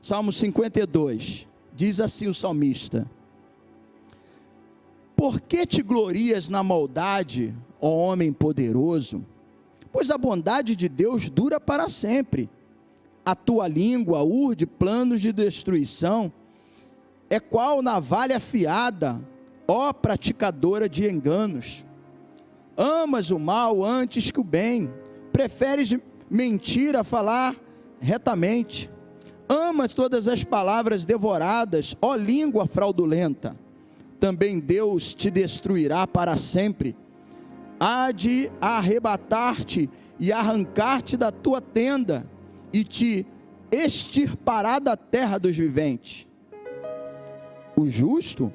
Salmo 52, diz assim o salmista: por que te glorias na maldade, ó homem poderoso? Pois a bondade de Deus dura para sempre. A tua língua urde planos de destruição, é qual navalha afiada, ó praticadora de enganos. Amas o mal antes que o bem, preferes mentir a falar retamente. Amas todas as palavras devoradas, ó língua fraudulenta. Também Deus te destruirá para sempre. Há de arrebatar-te e arrancar-te da tua tenda, e te extirpará da terra dos viventes. O justo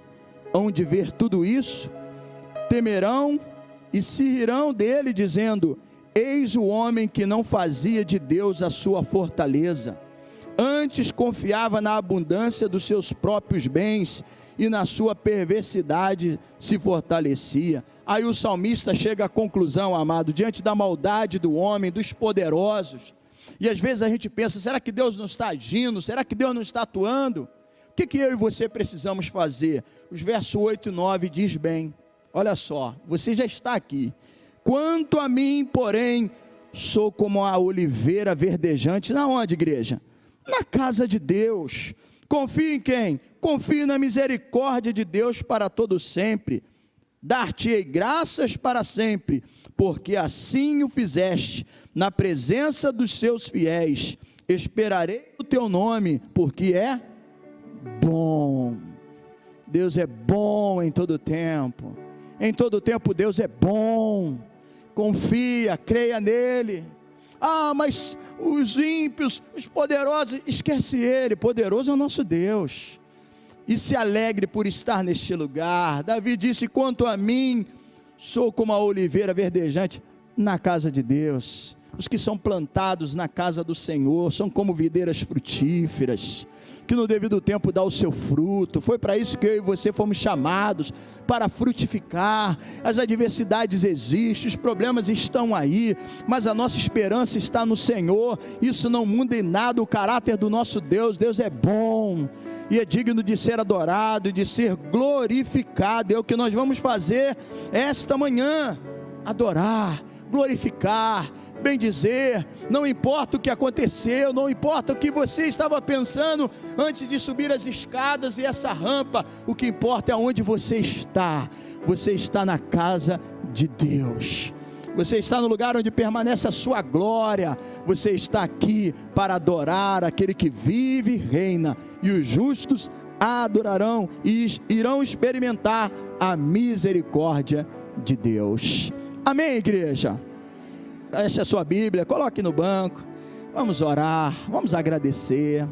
hão de ver tudo isso, temerão e se rirão dele, dizendo: eis o homem que não fazia de Deus a sua fortaleza, antes confiava na abundância dos seus próprios bens, e na sua perversidade se fortalecia. Aí o salmista chega à conclusão, amado, diante da maldade do homem, dos poderosos, e às vezes a gente pensa: será que Deus não está agindo? Será que Deus não está atuando? O que eu e você precisamos fazer? Os versos 8 e 9 diz bem, olha só, você já está aqui. Quanto a mim, porém, sou como a oliveira verdejante. Na onde, igreja? Na casa de Deus. Confio em quem? Confio na misericórdia de Deus para todo sempre. Dar-te-ei graças para sempre, porque assim o fizeste, na presença dos seus fiéis. Esperarei o teu nome, porque é bom. Deus é bom em todo tempo. Em todo tempo Deus é bom. Confia, creia nele. Ah, mas os ímpios, os poderosos, esquece ele. Poderoso é o nosso Deus. E se alegre por estar neste lugar. Davi disse: quanto a mim, sou como a oliveira verdejante na casa de Deus. Os que são plantados na casa do Senhor são como videiras frutíferas, que no devido tempo dá o seu fruto. Foi para isso que eu e você fomos chamados, para frutificar. As adversidades existem, os problemas estão aí, mas a nossa esperança está no Senhor. Isso não muda em nada o caráter do nosso Deus. Deus é bom e é digno de ser adorado e de ser glorificado. É o que nós vamos fazer esta manhã: adorar, glorificar, bendizer. Não importa o que aconteceu, não importa o que você estava pensando antes de subir as escadas e essa rampa, o que importa é onde você está. Você está na casa de Deus, você está no lugar onde permanece a sua glória. Você está aqui para adorar aquele que vive e reina, e os justos adorarão e irão experimentar a misericórdia de Deus. Amém, igreja? Feche a sua Bíblia, coloque no banco, vamos orar, vamos agradecer.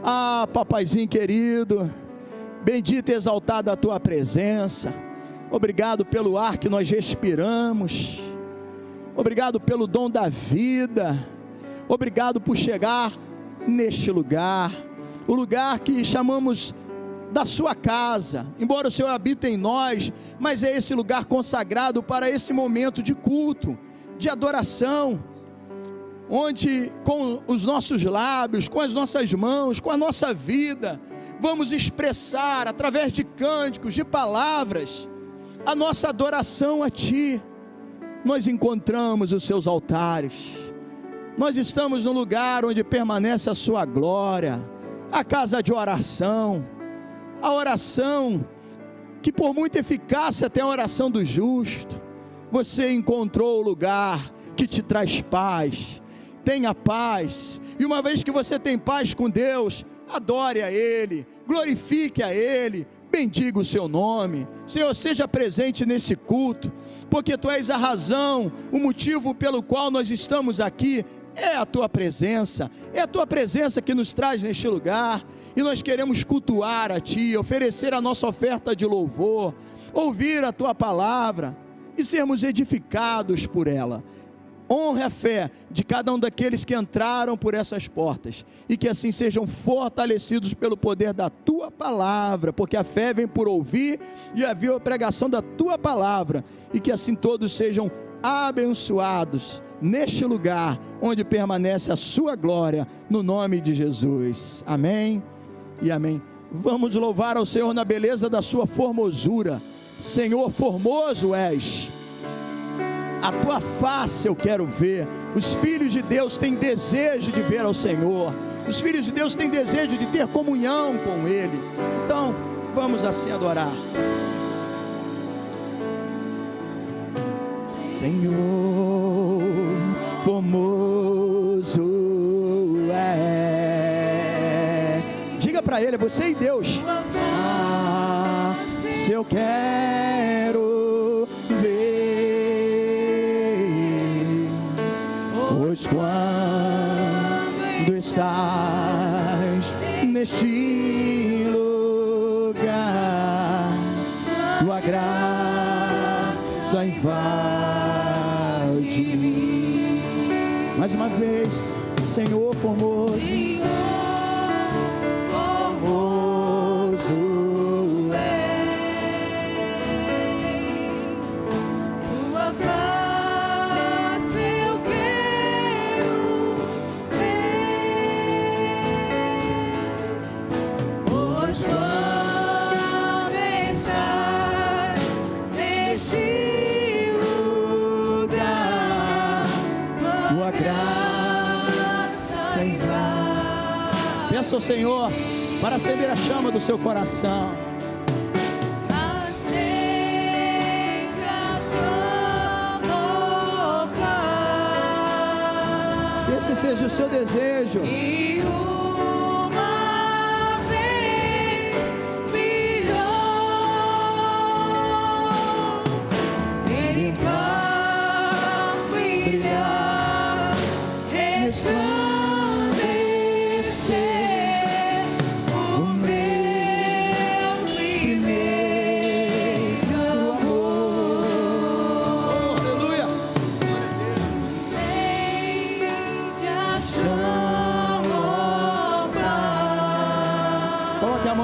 Ah, papaizinho querido, bendito e exaltado a tua presença. Obrigado pelo ar que nós respiramos, obrigado pelo dom da vida, obrigado por chegar neste lugar, o lugar que chamamos da sua casa, embora o Senhor habite em nós, mas é esse lugar consagrado para esse momento de culto, de adoração, onde com os nossos lábios, com as nossas mãos, com a nossa vida, vamos expressar através de cânticos, de palavras, a nossa adoração a Ti. Nós encontramos os Seus altares, nós estamos no lugar onde permanece a Sua glória, a casa de oração, a oração que por muita eficácia tem a oração do justo. Você encontrou o lugar que te traz paz. Tenha paz, e uma vez que você tem paz com Deus, adore a Ele, glorifique a Ele, bendiga o seu nome. Senhor, seja presente nesse culto, porque Tu és a razão, o motivo pelo qual nós estamos aqui, é a Tua presença, é a Tua presença que nos traz neste lugar, e nós queremos cultuar a Ti, oferecer a nossa oferta de louvor, ouvir a Tua palavra, e sermos edificados por ela. Honre a fé de cada um daqueles que entraram por essas portas, e que assim sejam fortalecidos pelo poder da Tua palavra, porque a fé vem por ouvir, e a pregação da Tua palavra, e que assim todos sejam abençoados neste lugar onde permanece a sua glória, no nome de Jesus. Amém e amém. Vamos louvar ao Senhor na beleza da sua formosura. Senhor, formoso és, a tua face eu quero ver. Os filhos de Deus têm desejo de ver ao Senhor, os filhos de Deus têm desejo de ter comunhão com Ele. Então vamos assim adorar. Senhor, formoso é. Diga para Ele, você e Deus. Se eu quero ver, pois quando estás neste lugar, tua graça invade mim. Mais uma vez, Senhor formoso, formoso és, tua face eu quero ver, pois quando estás neste lugar, tua graça invade. Peça ao Senhor para acender a chama do seu coração. Acende a chama, Pai. Esse seja o seu desejo. E uma vez brilhou, ele vai brilhar, resplandecer.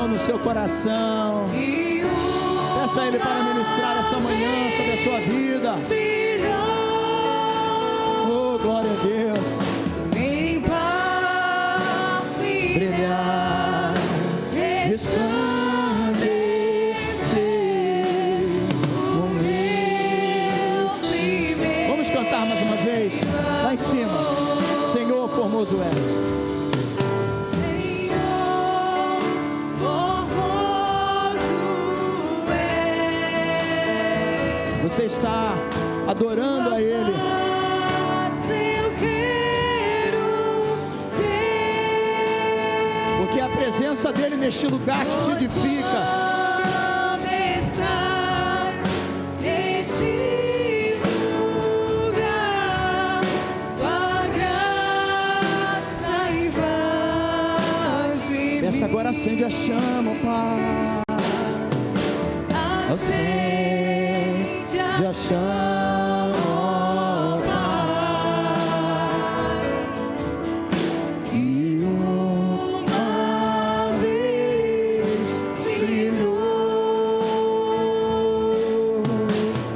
No seu coração, peça a Ele para ministrar essa manhã sobre a sua vida. Oh, glória a Deus. Brilhar, resplandecer o meu primeiro. Vamos cantar mais uma vez, lá em cima. Senhor, formoso és. Você está adorando a Ele. Porque é a presença dEle neste lugar que te edifica. Peça agora, acende a chama, Pai. Acende a chama, Pai. E uma vez brilhou,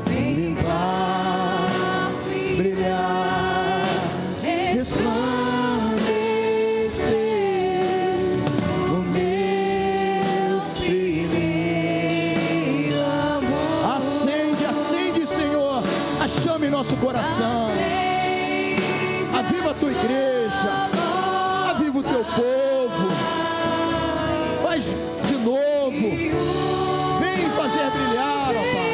vem limpar, brilhar, resplandecer o meu primeiro amor. Acende, acende, Senhor, a chama em nosso coração. Aviva a tua igreja, aviva o teu povo. Faz de novo. Vem fazer brilhar, ó Pai.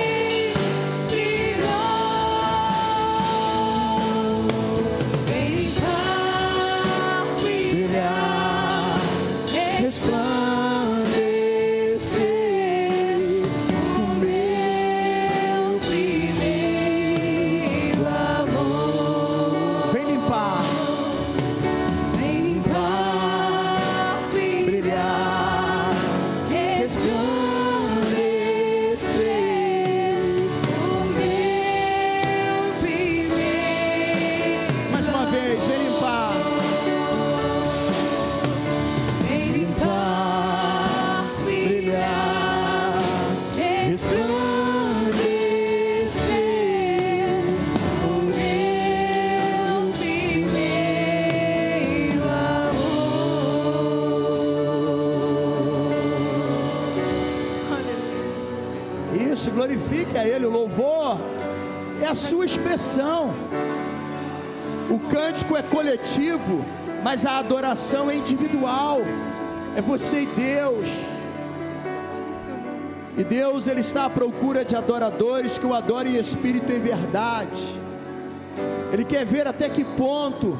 Brilhar, resplandecer o meu primeiro amor. Vem limpar, Isso, glorifique a Ele. O louvor é a sua expressão. O cântico é coletivo, mas a adoração é individual. É você e Deus. E Deus, Ele está à procura de adoradores que o adorem em espírito e em verdade. Ele quer ver até que ponto,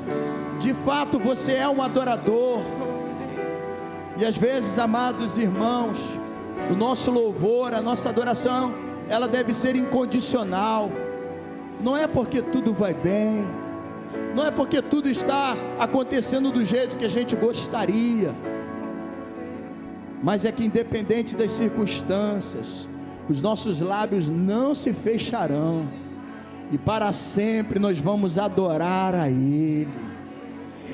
de fato, você é um adorador. E às vezes, amados irmãos, o nosso louvor, a nossa adoração, ela deve ser incondicional. Não é porque tudo vai bem, não é porque tudo está acontecendo do jeito que a gente gostaria, mas é que independente das circunstâncias, os nossos lábios não se fecharão, e para sempre nós vamos adorar a Ele,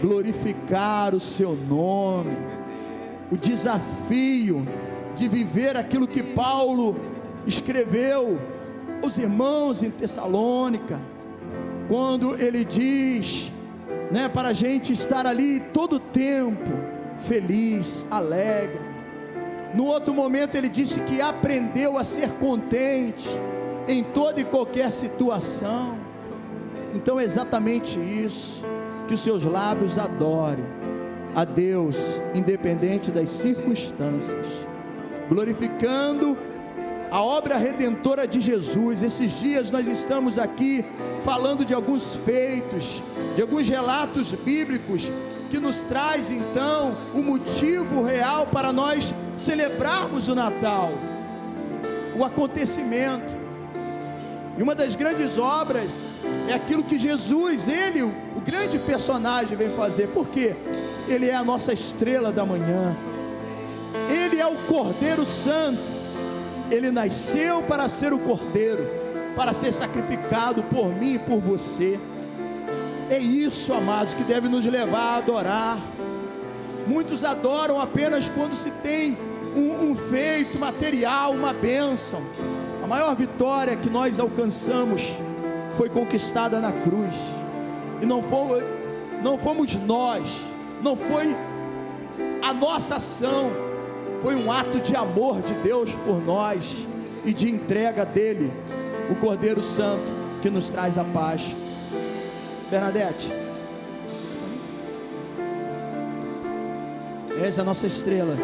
glorificar o seu nome. O desafio de viver aquilo que Paulo escreveu aos irmãos em Tessalônica, quando ele diz, para a gente estar ali todo o tempo, feliz, alegre. No outro momento ele disse que aprendeu a ser contente em toda e qualquer situação. Então é exatamente isso, que os seus lábios adorem a Deus, independente das circunstâncias, glorificando a obra redentora de Jesus. Esses dias nós estamos aqui falando de alguns feitos, de alguns relatos bíblicos, que nos traz então o motivo real para nós celebrarmos o Natal, o acontecimento. E uma das grandes obras é aquilo que Jesus, Ele, o grande personagem, vem fazer. Por quê? Ele é a nossa estrela da manhã, Ele é o Cordeiro Santo. Ele nasceu para ser o Cordeiro, para ser sacrificado por mim e por você. É isso, amados, que deve nos levar a adorar. Muitos adoram apenas quando se tem um feito material, uma bênção. A maior vitória que nós alcançamos foi conquistada na cruz, e não fomos nós, não foi a nossa ação, foi um ato de amor de Deus por nós e de entrega dele, o Cordeiro Santo, que nos traz a paz. Bernadette, és a nossa estrela.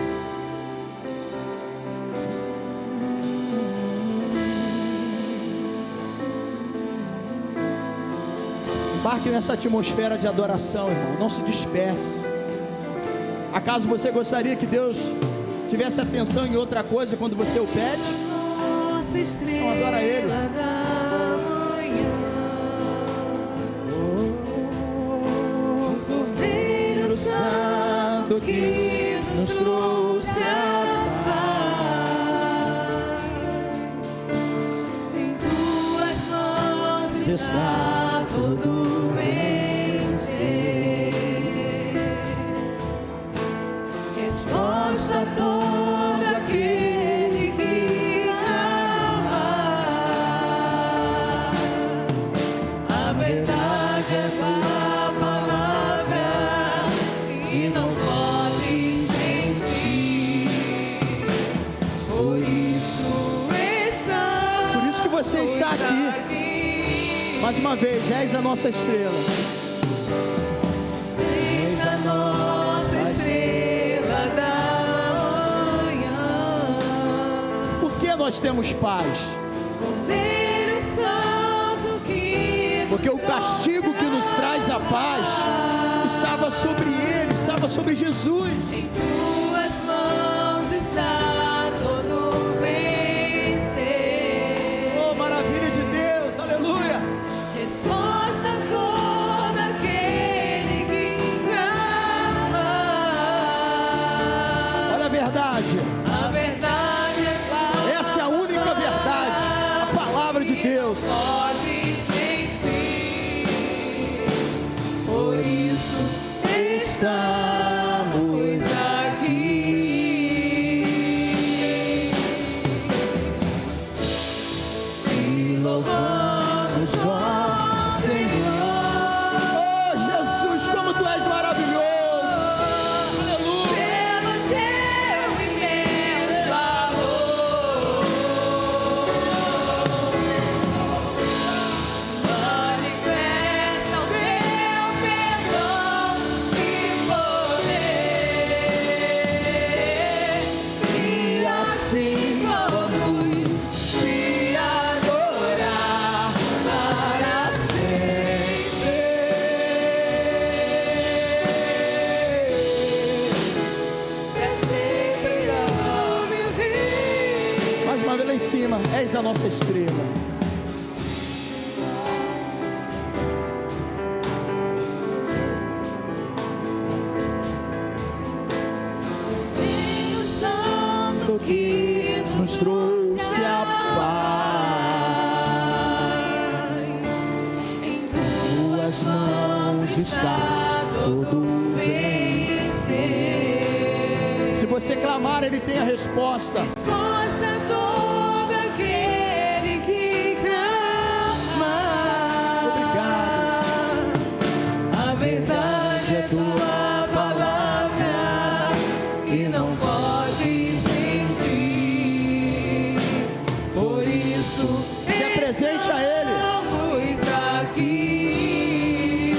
Embarque nessa atmosfera de adoração, irmão. Não se disperse. Acaso você gostaria que Deus tivesse atenção em outra coisa quando você o pede? Não, adora Ele. Cordeiro Santo que nos trouxe a paz, em tuas mãos está todo vencer. Resposta a todo aquele que amar. A verdade é a palavra e não pode mentir. Por isso que você está aqui. Mais uma vez, és a nossa estrela. És a nossa estrela da manhã. Por que nós temos paz? Porque o castigo que nos traz a paz estava sobre Ele, estava sobre Jesus. Em tuas mãos está todo vencer. Oh, maravilha de Deus, aleluia. A verdade é palavra. Essa é a única verdade, a palavra de Deus. Pode mentir. Por isso estamos aqui, te louvamos, ó Senhor. Oh Jesus, como Tu és maravilhoso. És a nossa estrela. Vem o Santo que nos trouxe a paz. Em tuas mãos está todo vencer. Se você clamar, Ele tem a resposta. Resposta a todo aquele que clama. Obrigado. A verdade é tua palavra e não podes mentir. Por isso Se apresente a Ele. estamos aqui.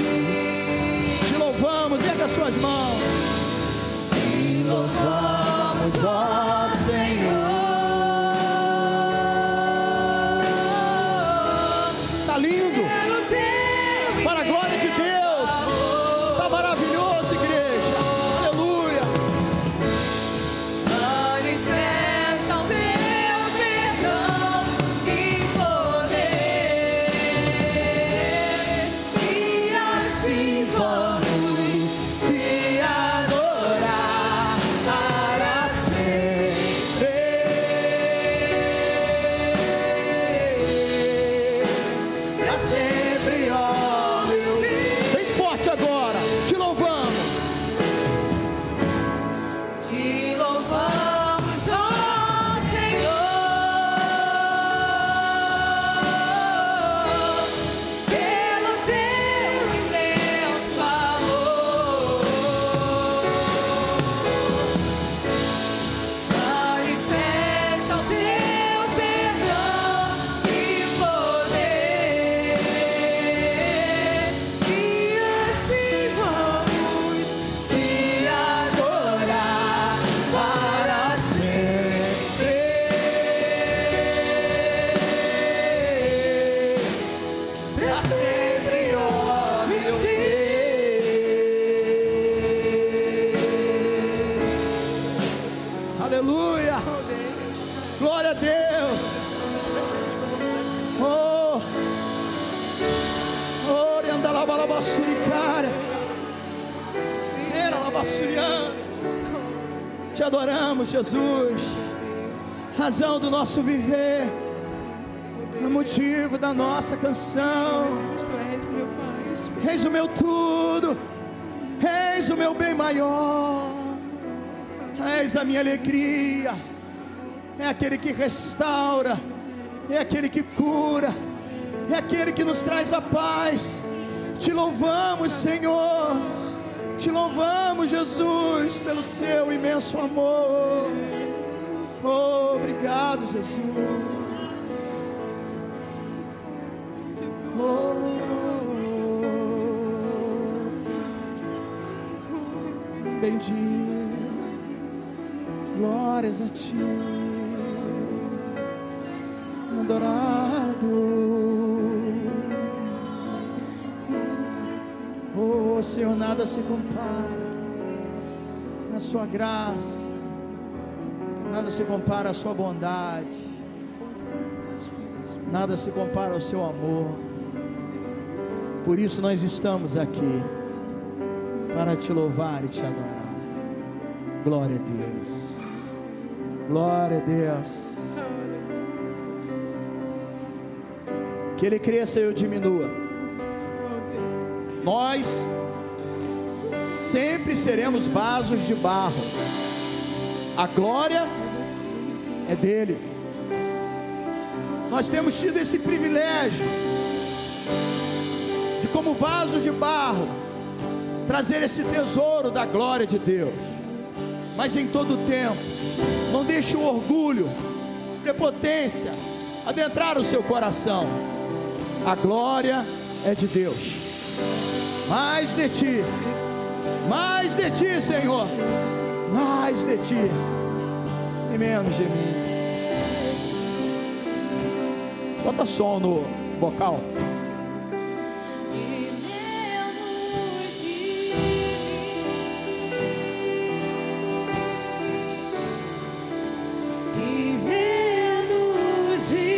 Te louvamos. Erga as suas mãos. Te louvamos, ó Senhor. Tá lindo. Pelo teu Para a glória de Deus. Tá maravilhoso, igreja. Aleluia. manifesta o teu perdão e poder, e assim vamos Te adorar para sempre. Para sempre, ó meu Deus. Bem forte agora. Te louvamos. te louvamos, ó Senhor, pelo teu imenso amor. Manifesta o teu perdão e poder, e assim vamos te Adorar para sempre. Para sempre, ó meu Deus. Aleluia. Glória a Deus. Oh, Oriandalabalabassuricária. Era labassuriana. Te adoramos, Jesus. Razão do nosso viver. O motivo da nossa canção. Tu és meu Pai. Eis o meu tudo. Eis o meu bem maior. És a minha alegria. É aquele que restaura. É aquele que cura. É aquele que nos traz a paz. Te louvamos, Senhor. Te louvamos, Jesus, pelo seu imenso amor. Oh, obrigado, Jesus. Bendito, glórias a ti, adorado. Oh Senhor, nada se compara na sua graça, nada se compara à sua bondade, nada se compara ao seu amor. Por isso nós estamos aqui, para te louvar e te adorar. Glória a Deus. Glória a Deus. Que Ele cresça e eu diminua. Nós sempre seremos vasos de barro. A glória é dele. Nós temos tido esse privilégio de, como vaso de barro, trazer esse tesouro da glória de Deus. Mas em todo tempo, não deixe o orgulho, prepotência adentrar o seu coração. A glória é de Deus. Mais de ti, Senhor, mais de ti e menos de mim. Bota som no vocal. E menos de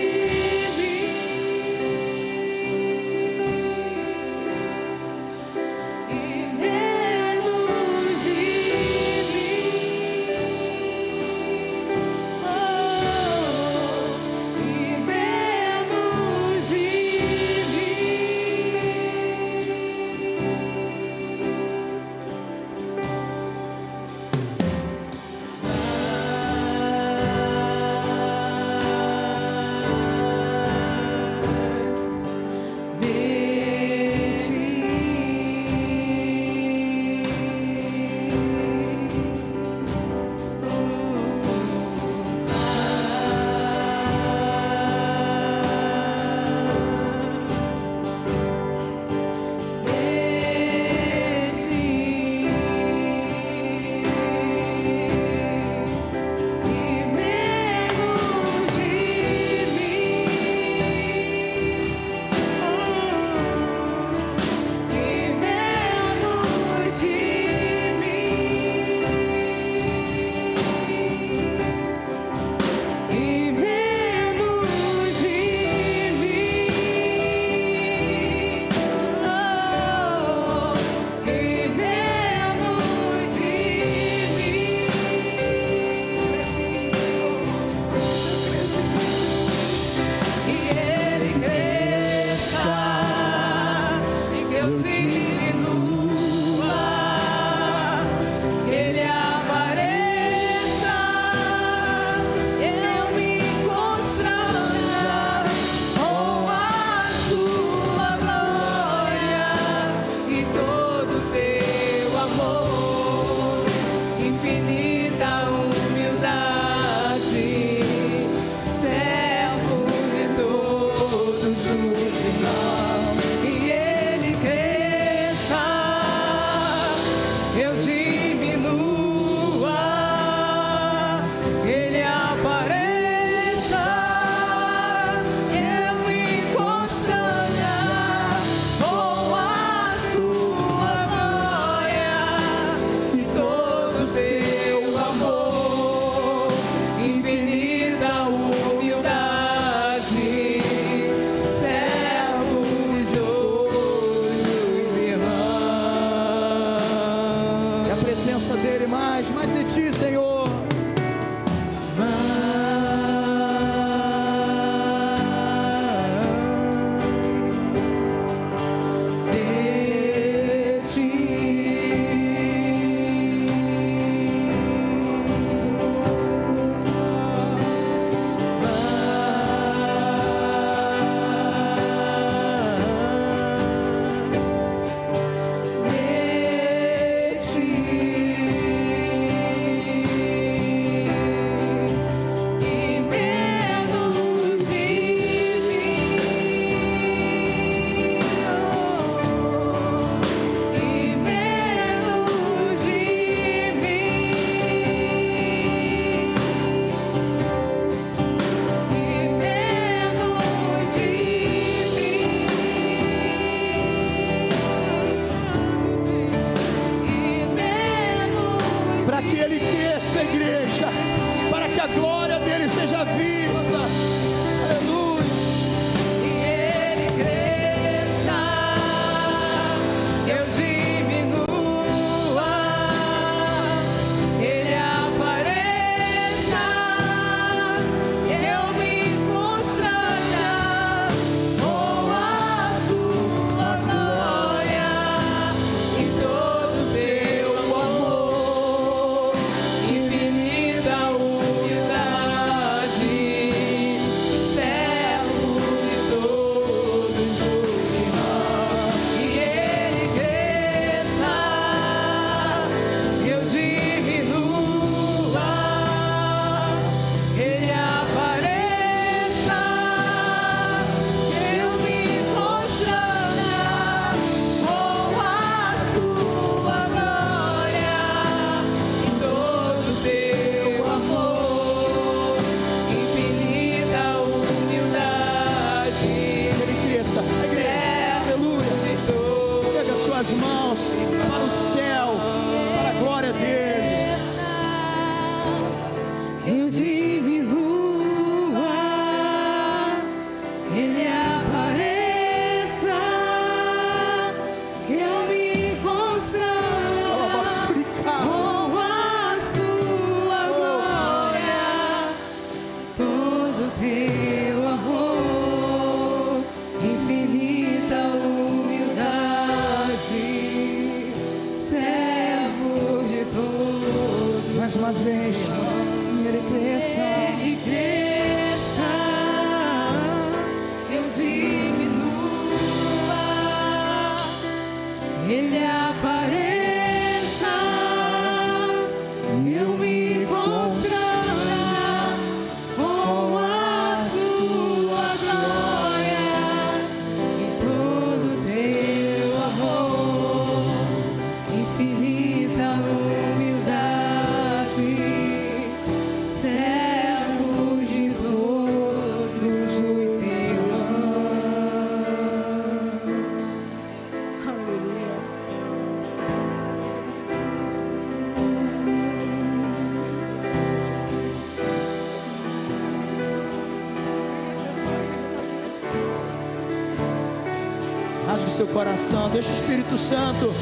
Rasgue seu coração, deixa o Espírito Santo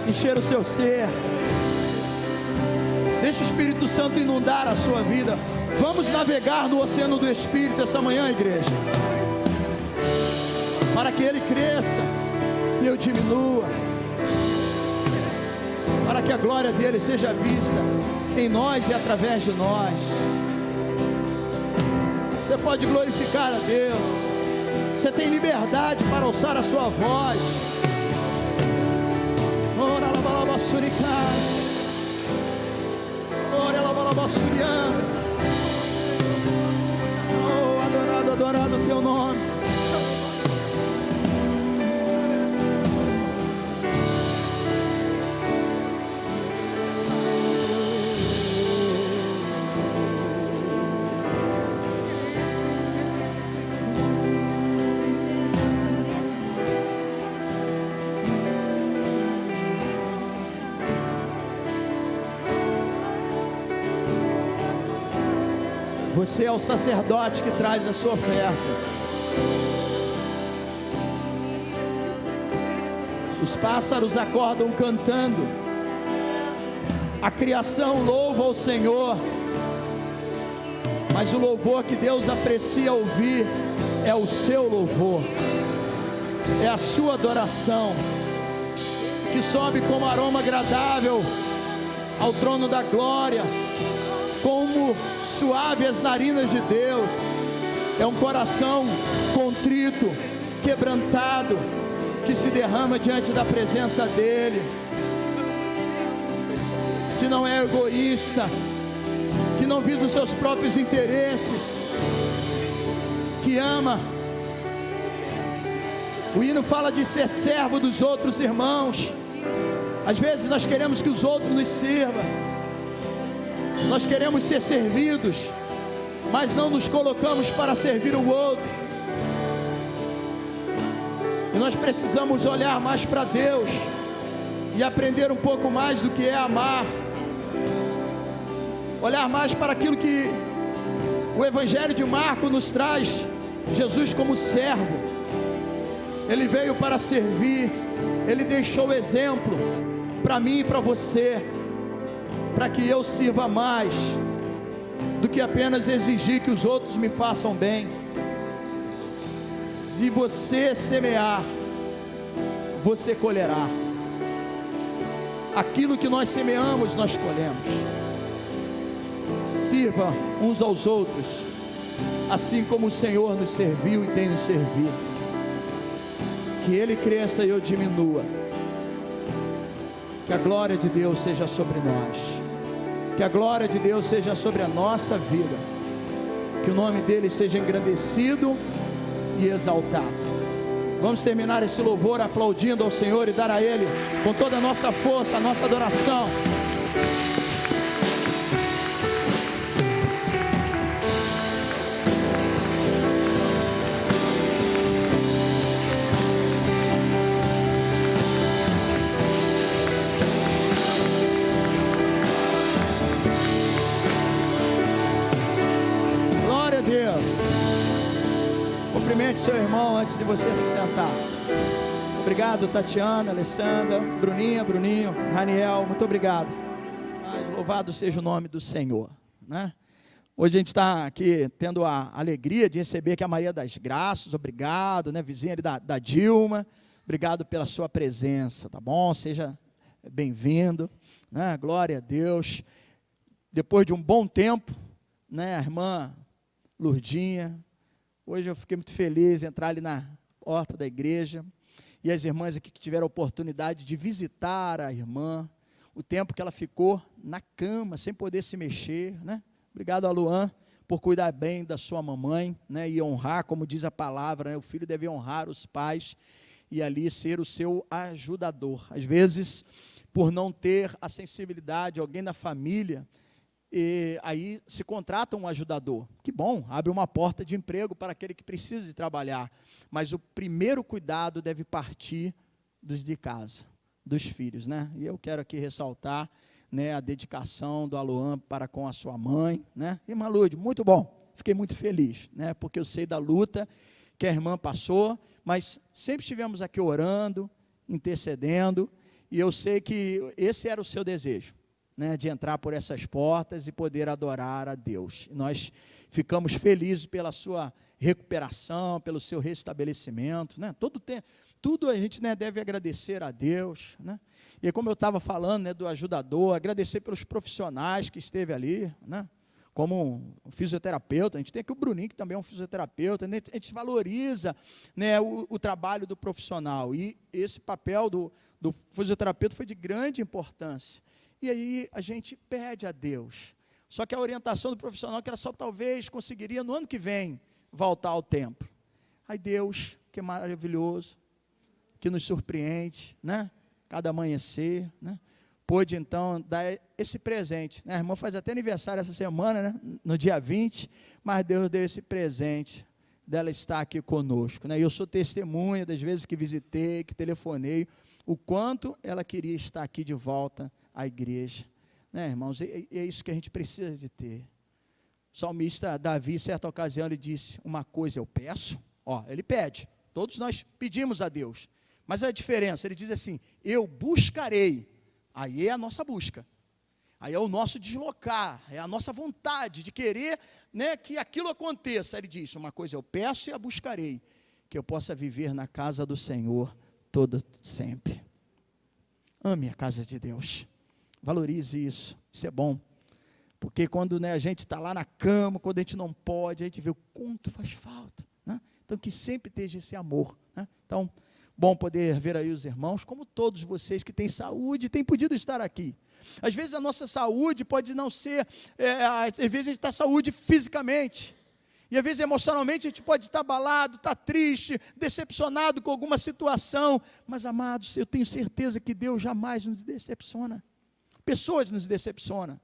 encher o seu ser. Deixa o Espírito Santo inundar a sua vida. Vamos navegar no oceano do Espírito essa manhã, igreja, para que ele cresça e eu diminua, para que a glória dele seja vista em nós e através de nós. Você pode glorificar a Deus. Você tem liberdade para alçar a sua voz. Ora la balabassuricar, ora la balabassuriana. Oh, adorado, adorado o teu nome. Você é o sacerdote que traz a sua oferta. Os pássaros acordam cantando. A criação louva ao Senhor. Mas o louvor que Deus aprecia ouvir é o seu louvor. É a sua adoração, que sobe como aroma agradável ao trono da glória, como suave as narinas de Deus. É um coração contrito, quebrantado, que se derrama diante da presença dele, que não é egoísta, que não visa os seus próprios interesses, que ama. O hino fala de ser servo dos outros irmãos. Às vezes nós queremos que os outros nos sirvam, nós queremos ser servidos, mas não nos colocamos para servir o outro. E nós precisamos olhar mais para Deus e aprender um pouco mais do que é amar. Olhar mais para aquilo que o Evangelho de Marcos nos traz. Jesus como servo, ele veio para servir. Ele deixou exemplo para mim e para você, para que eu sirva mais do que apenas exigir que os outros me façam bem. Se você semear, você colherá. Aquilo que nós semeamos, nós colhemos. Sirva uns aos outros, assim como o Senhor nos serviu e tem nos servido. Que Ele cresça e eu diminua. Que a glória de Deus seja sobre nós. Que a glória de Deus seja sobre a nossa vida. Que o nome dele seja engrandecido e exaltado. Vamos terminar esse louvor aplaudindo ao Senhor e dar a Ele com toda a nossa força, a nossa adoração. Cumprimente seu irmão antes de você se sentar. Obrigado, Tatiana, Alessandra, Bruninho, Raniel, muito obrigado. Mas louvado seja o nome do Senhor, né? Hoje a gente está aqui tendo a alegria de receber aqui a Maria das Graças. Obrigado, né, vizinha ali da Dilma. Obrigado pela sua presença, tá bom? Seja bem-vindo, né? Glória a Deus. Depois de um bom tempo, né, a irmã Lurdinha. Hoje eu fiquei muito feliz em entrar ali na porta da igreja, e as irmãs aqui que tiveram a oportunidade de visitar a irmã, o tempo que ela ficou na cama, sem poder se mexer, né? Obrigado a Luan, por cuidar bem da sua mamãe, né? E honrar, como diz a palavra, né? O filho deve honrar os pais, e ali ser o seu ajudador. Às vezes, por não ter a sensibilidade, alguém da família, e aí se contrata um ajudador. Que bom, abre uma porta de emprego para aquele que precisa de trabalhar. Mas o primeiro cuidado deve partir dos de casa, dos filhos, né? E eu quero aqui ressaltar, né, a dedicação do Aloan para com a sua mãe, né? Irmã Lúdia, muito bom, fiquei muito feliz, né? Porque eu sei da luta que a irmã passou, mas sempre estivemos aqui orando, intercedendo, e eu sei que esse era o seu desejo, né, de entrar por essas portas e poder adorar a Deus. E nós ficamos felizes pela sua recuperação, pelo seu restabelecimento, né, tudo a gente, né, deve agradecer a Deus, né, e como eu estava falando, né, do ajudador, agradecer pelos profissionais que esteve ali, né, como um fisioterapeuta. A gente tem aqui o Bruninho, que também é um fisioterapeuta, né? A gente valoriza, né, o trabalho do profissional, e esse papel do fisioterapeuta foi de grande importância, e aí a gente pede a Deus, só que a orientação do profissional, que era só talvez conseguiria no ano que vem voltar ao templo. Aí Deus, que é maravilhoso, que nos surpreende, né, cada amanhecer, né, pôde então dar esse presente, né? A irmã faz até aniversário essa semana, né? No dia 20, mas Deus deu esse presente dela estar aqui conosco, né? E eu sou testemunha das vezes que visitei, que telefonei, o quanto ela queria estar aqui de volta à igreja, né, irmãos? E é isso que a gente precisa de ter. O salmista Davi, em certa ocasião, ele disse: uma coisa eu peço, ele pede, todos nós pedimos a Deus, mas a diferença, ele diz assim: eu buscarei. Aí é a nossa busca, aí é o nosso deslocar, é a nossa vontade de querer, né, que aquilo aconteça. Ele diz: uma coisa eu peço e a buscarei, que eu possa viver na casa do Senhor todo sempre. Ame a casa de Deus, valorize isso é bom, porque quando, né, a gente está lá na cama, quando a gente não pode, a gente vê o quanto faz falta, né? Então que sempre esteja esse amor, né? Então, bom poder ver aí os irmãos, como todos vocês que têm saúde, têm podido estar aqui. Às vezes a nossa saúde pode não ser, às vezes a gente está saúde fisicamente, e às vezes emocionalmente a gente pode estar abalado, estar triste, decepcionado com alguma situação, mas amados, eu tenho certeza que Deus jamais nos decepciona. Pessoas nos decepcionam.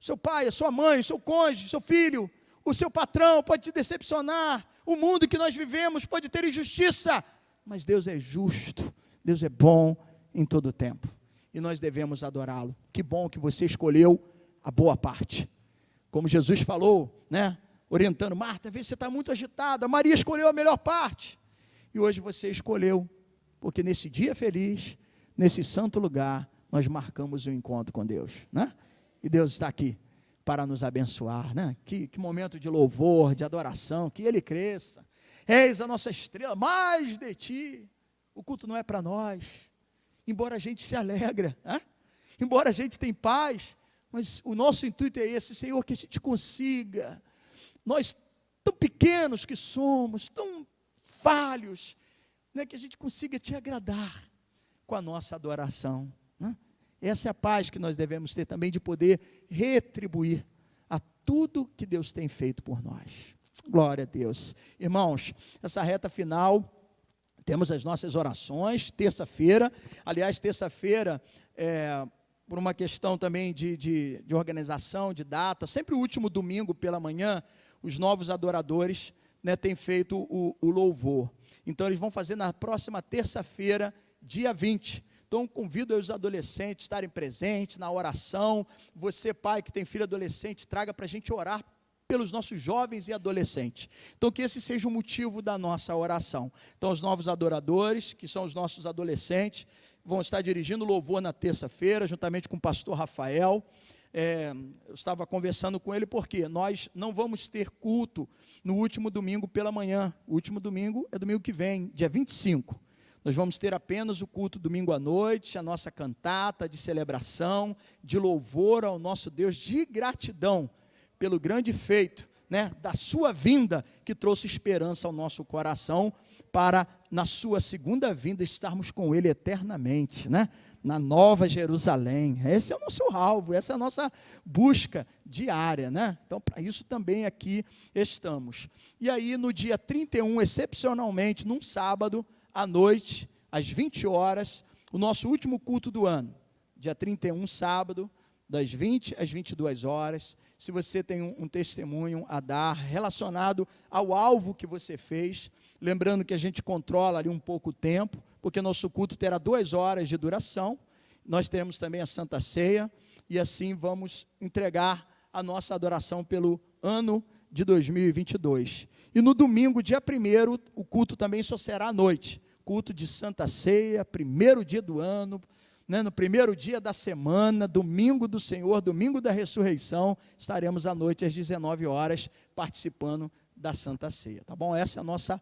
Seu pai, a sua mãe, o seu cônjuge, o seu filho, o seu patrão pode te decepcionar, o mundo que nós vivemos pode ter injustiça, mas Deus é justo, Deus é bom em todo o tempo, e nós devemos adorá-lo. Que bom que você escolheu a boa parte, como Jesus falou, né, orientando Marta: às vezes você está muito agitada, Maria escolheu a melhor parte, e hoje você escolheu, porque nesse dia feliz, nesse santo lugar, nós marcamos o encontro com Deus, né, e Deus está aqui para nos abençoar, né, que momento de louvor, de adoração, que Ele cresça. Eis a nossa estrela, mais de ti. O culto não é para nós, embora a gente se alegra, né? Embora a gente tenha paz, mas o nosso intuito é esse, Senhor, que a gente consiga, nós tão pequenos que somos, tão falhos, né, que a gente consiga te agradar com a nossa adoração, né? Essa é a paz que nós devemos ter também, de poder retribuir a tudo que Deus tem feito por nós. Glória a Deus. Irmãos, essa reta final, temos as nossas orações, terça-feira, aliás, terça-feira, por uma questão também de organização, de data, sempre o último domingo pela manhã, os novos adoradores, né, têm feito o louvor. Então, eles vão fazer na próxima terça-feira, dia 20. Então, convido os adolescentes a estarem presentes na oração. Você, pai, que tem filho adolescente, traga para a gente orar pelos nossos jovens e adolescentes. Então, que esse seja o motivo da nossa oração. Então, os novos adoradores, que são os nossos adolescentes, vão estar dirigindo louvor na terça-feira, juntamente com o pastor Rafael. Eu estava conversando com ele, porque nós não vamos ter culto no último domingo pela manhã. O último domingo é domingo que vem, dia 25. Nós vamos ter apenas o culto domingo à noite, a nossa cantata de celebração, de louvor ao nosso Deus, de gratidão pelo grande feito, né, da sua vinda, que trouxe esperança ao nosso coração, para na sua segunda vinda estarmos com Ele eternamente, né, na Nova Jerusalém. Esse é o nosso alvo, essa é a nossa busca diária, né? Então, para isso também aqui estamos. E aí, no dia 31, excepcionalmente, num sábado, à noite, às 20 horas, o nosso último culto do ano, dia 31, sábado, das 20 às 22 horas, se você tem um testemunho a dar, relacionado ao alvo que você fez, lembrando que a gente controla ali um pouco o tempo, porque nosso culto terá 2 horas de duração, nós teremos também a Santa Ceia, e assim vamos entregar a nossa adoração pelo ano de 2022. E no domingo, dia 1º, o culto também só será à noite. Culto de Santa Ceia, primeiro dia do ano, né, no primeiro dia da semana, domingo do Senhor, domingo da ressurreição, estaremos à noite às 19 horas participando da Santa Ceia, tá bom? Essa é a nossa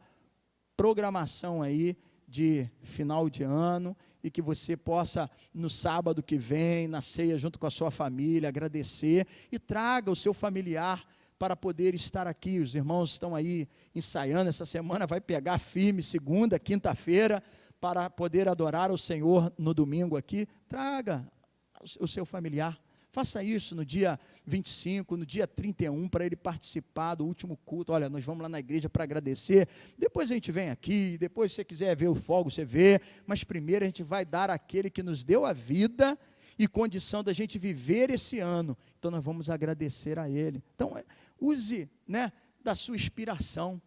programação aí de final de ano, e que você possa, no sábado que vem, na ceia, junto com a sua família, agradecer, e traga o seu familiar para poder estar aqui. Os irmãos estão aí ensaiando, essa semana vai pegar firme, segunda, quinta-feira, para poder adorar o Senhor no domingo aqui. Traga o seu familiar, faça isso no dia 25, no dia 31, para ele participar do último culto. Olha, nós vamos lá na igreja para agradecer, depois a gente vem aqui, depois se você quiser ver o fogo, você vê, mas primeiro a gente vai dar àquele que nos deu a vida e condição da gente viver esse ano, então nós vamos agradecer a ele. Então, use, né, da sua inspiração,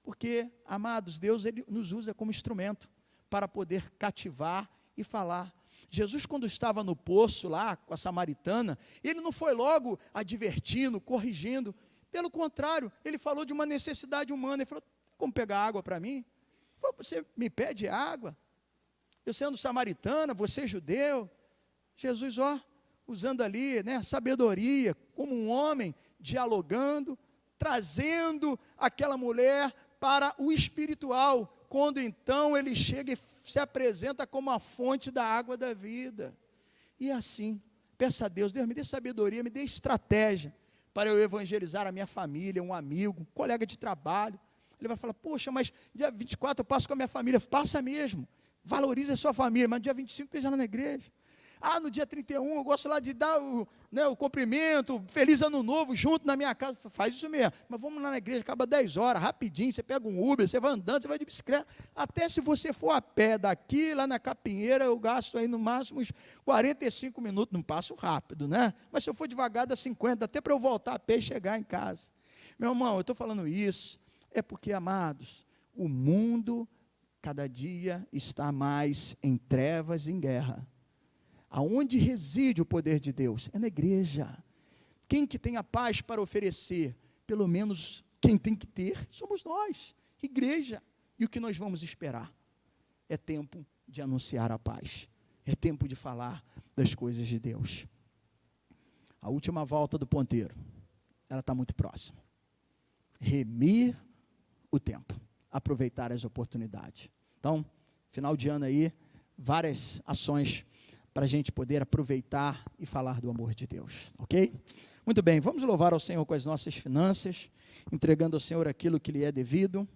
porque, amados, Deus, ele nos usa como instrumento para poder cativar e falar. Jesus, quando estava no poço lá com a samaritana, ele não foi logo advertindo, corrigindo, pelo contrário, ele falou de uma necessidade humana. Ele falou: como pegar água para mim? Você me pede água? Eu sendo samaritana, você judeu. Jesus, usando ali, né, sabedoria, como um homem, dialogando, trazendo aquela mulher para o espiritual, quando então ele chega e se apresenta como a fonte da água da vida. E assim, peça a Deus: Deus, me dê sabedoria, me dê estratégia, para eu evangelizar a minha família, um amigo, um colega de trabalho. Ele vai falar: poxa, mas dia 24 eu passo com a minha família. Passa mesmo, valorize a sua família, mas no dia 25 esteja lá na igreja. No dia 31 eu gosto lá de dar o cumprimento, feliz ano novo, junto na minha casa. Faz isso mesmo, mas vamos lá na igreja, acaba 10 horas, rapidinho, você pega um Uber, você vai andando, você vai de bicicleta. Até se você for a pé daqui, lá na Capinheira, eu gasto aí no máximo uns 45 minutos, não passo rápido, né? Mas se eu for devagar, dá 50, até para eu voltar a pé e chegar em casa. Meu irmão, eu estou falando isso, é porque, amados, o mundo, cada dia, está mais em trevas e em guerra. Aonde reside o poder de Deus? É na igreja. Quem que tem a paz para oferecer? Pelo menos quem tem que ter somos nós, igreja. E o que nós vamos esperar? É tempo de anunciar a paz. É tempo de falar das coisas de Deus. A última volta do ponteiro, ela está muito próxima. Remir o tempo, aproveitar as oportunidades. Então, final de ano aí, várias ações para a gente poder aproveitar e falar do amor de Deus, ok? Muito bem, vamos louvar ao Senhor com as nossas finanças, entregando ao Senhor aquilo que lhe é devido.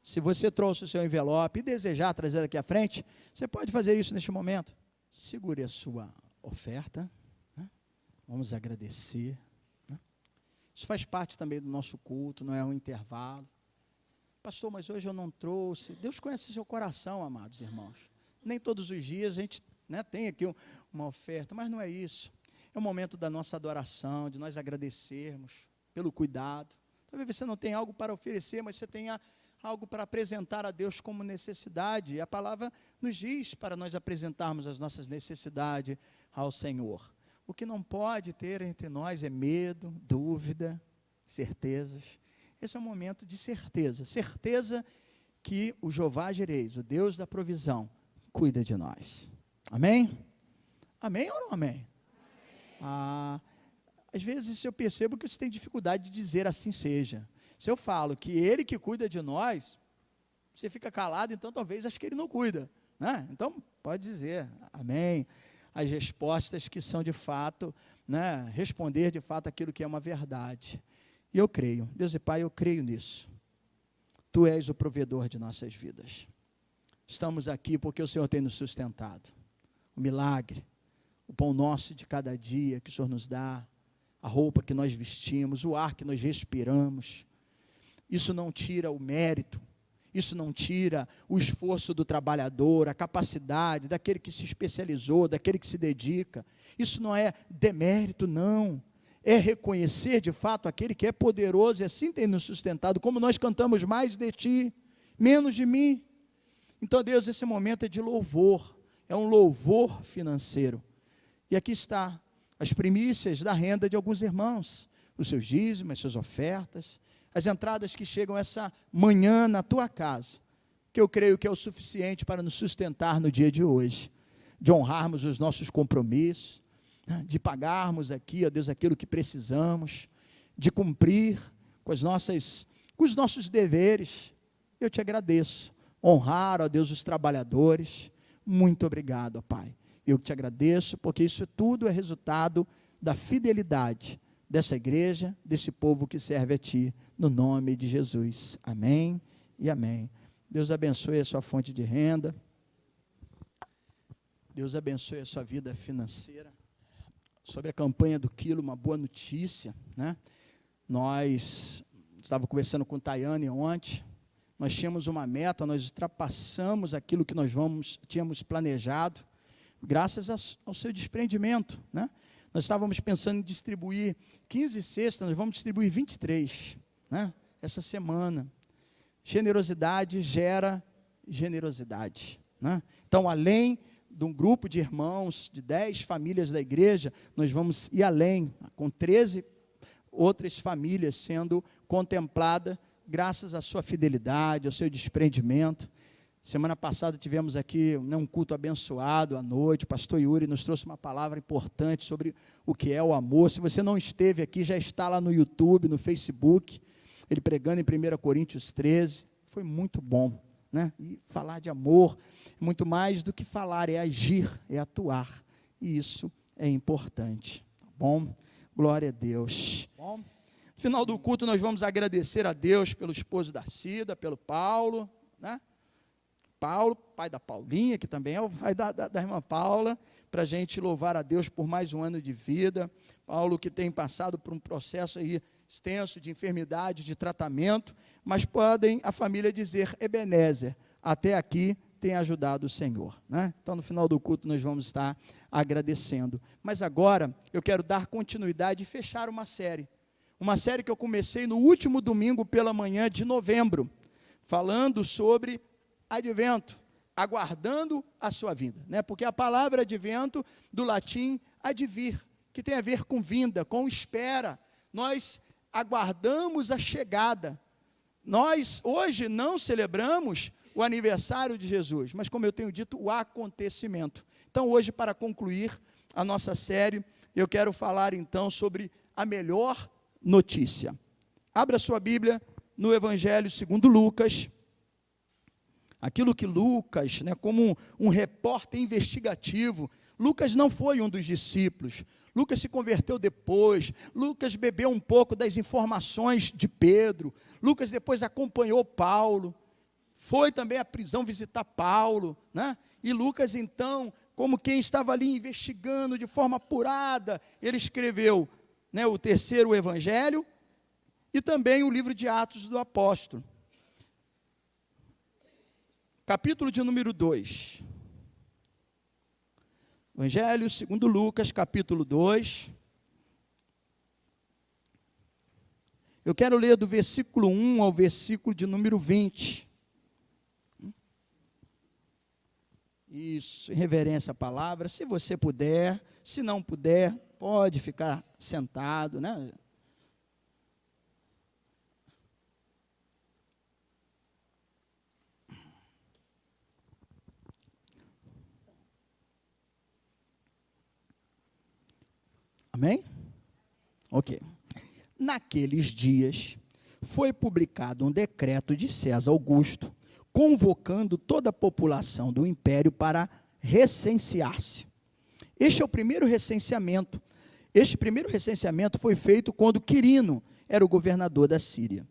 Se você trouxe o seu envelope e desejar trazer aqui à frente, você pode fazer isso neste momento. Segure a sua oferta, né? Vamos agradecer, né? Isso faz parte também do nosso culto, não é um intervalo. Pastor, mas hoje eu não trouxe. Deus conhece o seu coração, amados irmãos. Nem todos os dias a gente, né, tem aqui uma oferta, mas não é isso. É o momento da nossa adoração, de nós agradecermos pelo cuidado. Talvez você não tenha algo para oferecer, mas você tenha algo para apresentar a Deus como necessidade. E a palavra nos diz para nós apresentarmos as nossas necessidades ao Senhor. O que não pode ter entre nós é medo, dúvida, certezas. Esse é um momento de certeza. Certeza que o Jeová Jireh, o Deus da provisão, cuida de nós. Amém? Amém ou não amém? Às vezes eu percebo que você tem dificuldade de dizer assim seja. Se eu falo que Ele que cuida de nós, você fica calado, então talvez acho que Ele não cuida, né? Então pode dizer amém. As respostas que são de fato, né, responder de fato aquilo que é uma verdade. E eu creio, Deus e Pai, eu creio nisso. Tu és o provedor de nossas vidas. Estamos aqui porque o Senhor tem nos sustentado. O milagre, o pão nosso de cada dia que o Senhor nos dá, a roupa que nós vestimos, o ar que nós respiramos. Isso não tira o mérito, isso não tira o esforço do trabalhador, a capacidade daquele que se especializou, daquele que se dedica. Isso não é demérito, não. É reconhecer de fato aquele que é poderoso e assim tem nos sustentado, como nós cantamos: mais de ti, menos de mim. Então, Deus, esse momento é de louvor, é um louvor financeiro. E aqui está as primícias da renda de alguns irmãos. os seus dízimos, as suas ofertas, as entradas que chegam essa manhã na tua casa, que eu creio que é o suficiente para nos sustentar no dia de hoje, de honrarmos os nossos compromissos, né, de pagarmos aqui, ó Deus, aquilo que precisamos, de cumprir com os nossos deveres. Eu te agradeço, honrar, ó Deus, os trabalhadores. Muito obrigado, ó Pai. Eu te agradeço, porque isso tudo é resultado da fidelidade dessa igreja, desse povo que serve a Ti, no nome de Jesus. Amém e amém. Deus abençoe a sua fonte de renda. Deus abençoe a sua vida financeira. Sobre a campanha do quilo, uma boa notícia, né? Nós estava conversando com Tayane ontem. Nós tínhamos uma meta, nós ultrapassamos aquilo que nós tínhamos planejado, graças ao seu desprendimento, né? Nós estávamos pensando em distribuir 15 cestas, nós vamos distribuir 23, né? Essa semana. Generosidade gera generosidade, né? Então, além de um grupo de irmãos, de 10 famílias da igreja, nós vamos ir além, com 13 outras famílias sendo contempladas, graças à sua fidelidade, ao seu desprendimento. Semana passada tivemos aqui um culto abençoado à noite, o pastor Yuri nos trouxe uma palavra importante sobre o que é o amor. Se você não esteve aqui, já está lá no YouTube, no Facebook, ele pregando em 1 Coríntios 13, foi muito bom, né? E falar de amor, muito mais do que falar, é agir, é atuar, e isso é importante, tá bom? Glória a Deus. Bom, no final do culto nós vamos agradecer a Deus pelo esposo da Cida, pelo Paulo, né? Paulo, pai da Paulinha, que também é o pai da irmã Paula, para a gente louvar a Deus por mais um ano de vida. Paulo que tem passado por um processo aí extenso de enfermidade, de tratamento, mas podem a família dizer, Ebenezer, até aqui tem ajudado o Senhor, né? Então no final do culto nós vamos estar agradecendo. Mas agora eu quero dar continuidade e fechar uma série que eu comecei no último domingo pela manhã de novembro, falando sobre advento, aguardando a sua vinda, né? Porque a palavra advento, do latim advir, que tem a ver com vinda, com espera. Nós aguardamos a chegada. Nós hoje não celebramos o aniversário de Jesus, mas como eu tenho dito, o acontecimento. Então hoje, para concluir a nossa série, eu quero falar então sobre a melhor notícia. Abra sua Bíblia no Evangelho segundo Lucas. Aquilo que Lucas, né, como um repórter investigativo, Lucas não foi um dos discípulos, Lucas se converteu depois, Lucas bebeu um pouco das informações de Pedro, Lucas depois acompanhou Paulo, foi também à prisão visitar Paulo, né? E Lucas então, como quem estava ali investigando de forma apurada, ele escreveu, né, o terceiro evangelho e também o livro de Atos do Apóstolo. Capítulo de número 2. Evangelho segundo Lucas, capítulo 2. Eu quero ler do versículo 1 ao versículo de número 20. Isso, em reverência à palavra. Se você puder, se não puder, pode ficar sentado, né? Amém? Ok. Naqueles dias, foi publicado um decreto de César Augusto, convocando toda a população do império para recensear-se. Este é o primeiro recenseamento. Este primeiro recenseamento foi feito quando Quirino era o governador da Síria.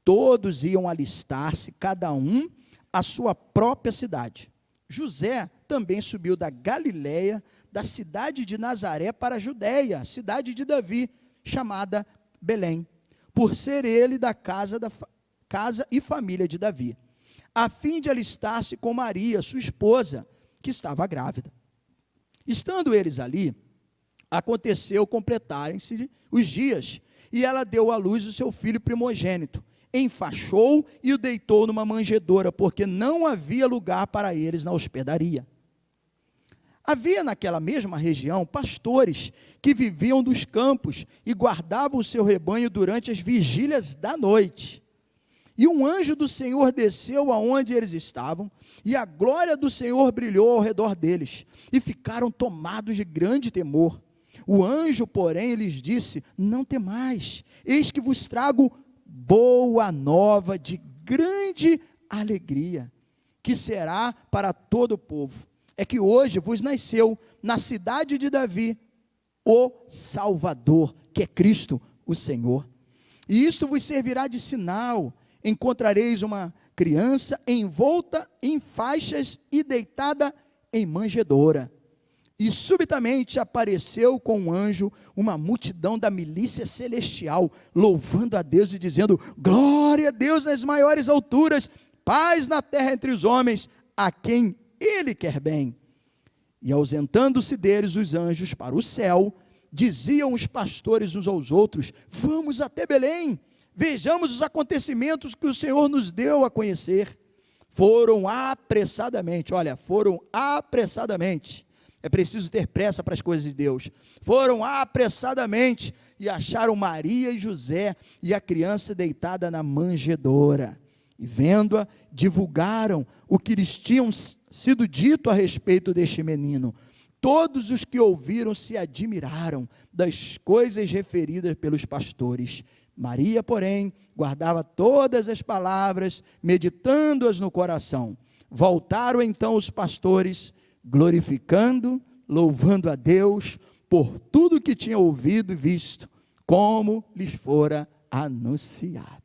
Todos iam alistar-se, cada um à sua própria cidade. José também subiu da Galileia, da cidade de Nazaré para a Judeia, cidade de Davi, chamada Belém, por ser ele da casa e família de Davi, a fim de alistar-se com Maria, sua esposa, que estava grávida. Estando eles ali, aconteceu completarem-se os dias, e ela deu à luz o seu filho primogênito, enfaixou e o deitou numa manjedoura, porque não havia lugar para eles na hospedaria. Havia naquela mesma região pastores que viviam dos campos e guardavam o seu rebanho durante as vigílias da noite. E um anjo do Senhor desceu aonde eles estavam, e a glória do Senhor brilhou ao redor deles, e ficaram tomados de grande temor. O anjo, porém, lhes disse: não temais, eis que vos trago boa nova de grande alegria, que será para todo o povo. É que hoje vos nasceu na cidade de Davi o Salvador, que é Cristo o Senhor. E isto vos servirá de sinal: encontrareis uma criança envolta em faixas e deitada em manjedoura. E subitamente apareceu com um anjo uma multidão da milícia celestial, louvando a Deus e dizendo: glória a Deus nas maiores alturas, paz na terra entre os homens, a quem Ele quer bem. E ausentando-se deles os anjos para o céu, diziam os pastores uns aos outros: vamos até Belém, vejamos os acontecimentos que o Senhor nos deu a conhecer. Foram apressadamente, é preciso ter pressa para as coisas de Deus. Foram apressadamente e acharam Maria e José e a criança deitada na manjedoura. E vendo-a, divulgaram o que lhes tinham sido dito a respeito deste menino. Todos os que ouviram se admiraram das coisas referidas pelos pastores. Maria, porém, guardava todas as palavras, meditando-as no coração. Voltaram então os pastores, glorificando, louvando a Deus por tudo que tinham ouvido e visto, como lhes fora anunciado.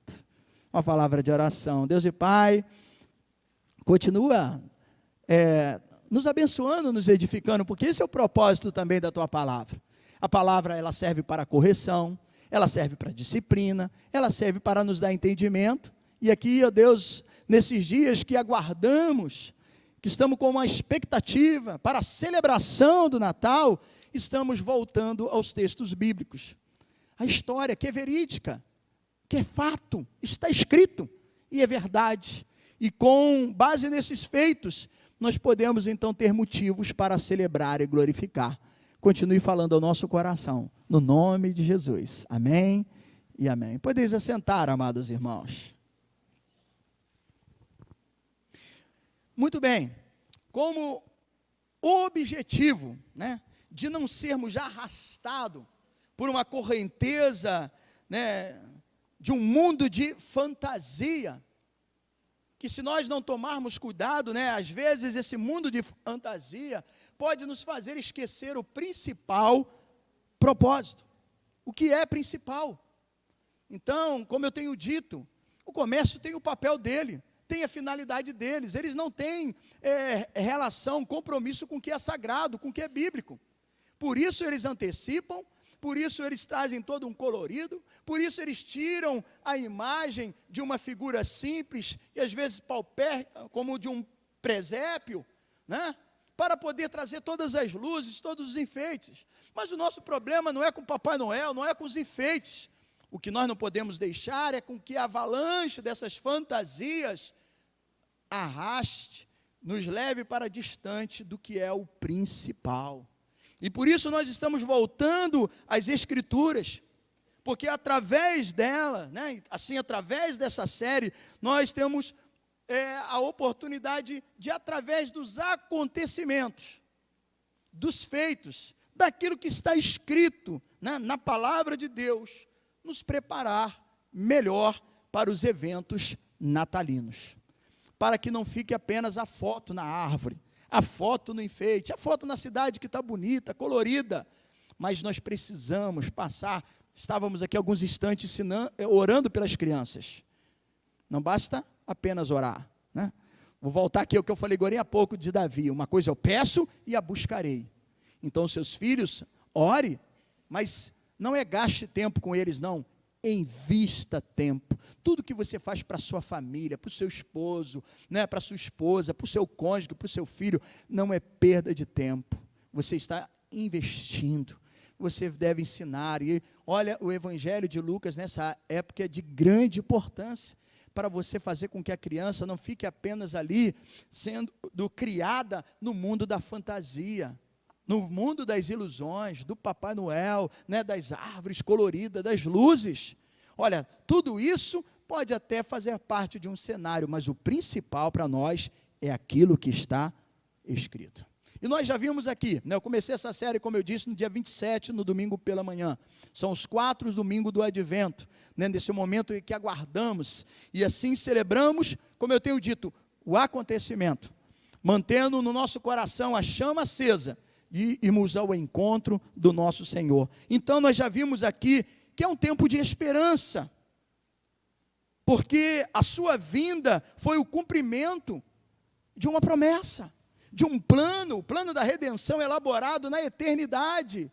Uma palavra de oração. Deus e Pai, continua nos abençoando, nos edificando, porque esse é o propósito também da Tua palavra. A palavra, ela serve para correção, ela serve para disciplina, ela serve para nos dar entendimento. E aqui, ó Deus, nesses dias que aguardamos, que estamos com uma expectativa para a celebração do Natal, estamos voltando aos textos bíblicos. A história que é verídica, que é fato, está escrito, e é verdade. E com base nesses feitos, nós podemos então ter motivos para celebrar e glorificar. Continue falando ao nosso coração, no nome de Jesus. Amém e amém. Podeis assentar, amados irmãos. Muito bem, como objetivo, de não sermos arrastados por uma correnteza, de um mundo de fantasia, que se nós não tomarmos cuidado, às vezes esse mundo de fantasia pode nos fazer esquecer o principal propósito, o que é principal. Então, como eu tenho dito, o comércio tem o papel dele, tem a finalidade deles, eles não têm relação, compromisso com o que é sagrado, com o que é bíblico. Por isso eles antecipam, por isso eles trazem todo um colorido, por isso eles tiram a imagem de uma figura simples, e às vezes paupérrima, como de um presépio, para poder trazer todas as luzes, todos os enfeites. Mas o nosso problema não é com o Papai Noel, não é com os enfeites. O que nós não podemos deixar é com que a avalanche dessas fantasias arraste, nos leve para distante do que é o principal. E por isso nós estamos voltando às Escrituras, porque através dela, através dessa série, nós temos a oportunidade de, através dos acontecimentos, dos feitos, daquilo que está escrito na palavra de Deus, nos preparar melhor para os eventos natalinos, para que não fique apenas a foto na árvore, a foto no enfeite, a foto na cidade que está bonita, colorida, mas nós precisamos passar. Estávamos aqui alguns instantes orando pelas crianças, não basta apenas orar, Vou voltar aqui ao que eu falei agora há pouco de Davi: uma coisa eu peço e a buscarei. Então seus filhos, ore, mas não gaste tempo com eles, não. Invista tempo. Tudo que você faz para a sua família, para o seu esposo, para a sua esposa, para o seu cônjuge, para o seu filho, não é perda de tempo. Você está investindo. Você deve ensinar. E olha, o Evangelho de Lucas nessa época é de grande importância, para você fazer com que a criança não fique apenas ali, sendo criada no mundo da fantasia. no mundo das ilusões, do Papai Noel, né, das árvores coloridas, das luzes. Olha, tudo isso pode até fazer parte de um cenário, mas o principal para nós é aquilo que está escrito. E nós já vimos aqui, né, eu comecei essa série, como eu disse, no dia 27, no domingo pela manhã. São os 4 domingos do Advento, né, nesse momento em que aguardamos, e assim celebramos, como eu tenho dito, o acontecimento, mantendo no nosso coração a chama acesa, e irmos ao encontro do nosso Senhor. Então nós já vimos aqui que é um tempo de esperança, porque a sua vinda foi o cumprimento de uma promessa, de um plano, o plano da redenção elaborado na eternidade.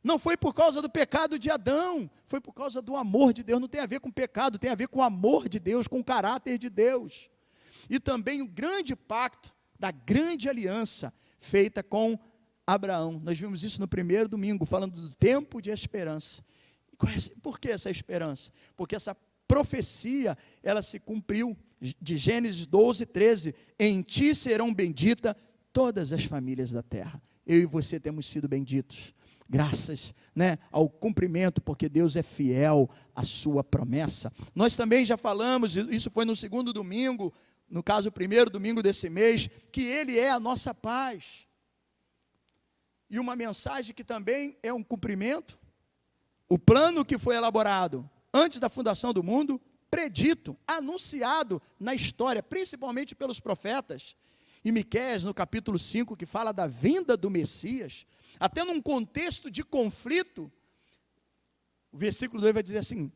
Não foi por causa do pecado de Adão, foi por causa do amor de Deus. Não tem a ver com pecado, tem a ver com o amor de Deus, com o caráter de Deus. E também o grande pacto da grande aliança feita com Abraão. Nós vimos isso no primeiro domingo, falando do tempo de esperança. Por que essa esperança? Porque essa profecia, ela se cumpriu, de Gênesis 12, 13, em ti serão benditas todas as famílias da terra. Eu e você temos sido benditos, graças, né, ao cumprimento, porque Deus é fiel à sua promessa. Nós também já falamos, isso foi no segundo domingo, no caso o primeiro domingo desse mês, que Ele é a nossa paz. E uma mensagem que também é um cumprimento, o plano que foi elaborado antes da fundação do mundo, predito, anunciado na história, principalmente pelos profetas, e Miqueias, no capítulo 5, que fala da vinda do Messias, até num contexto de conflito, o versículo 2 vai dizer assim,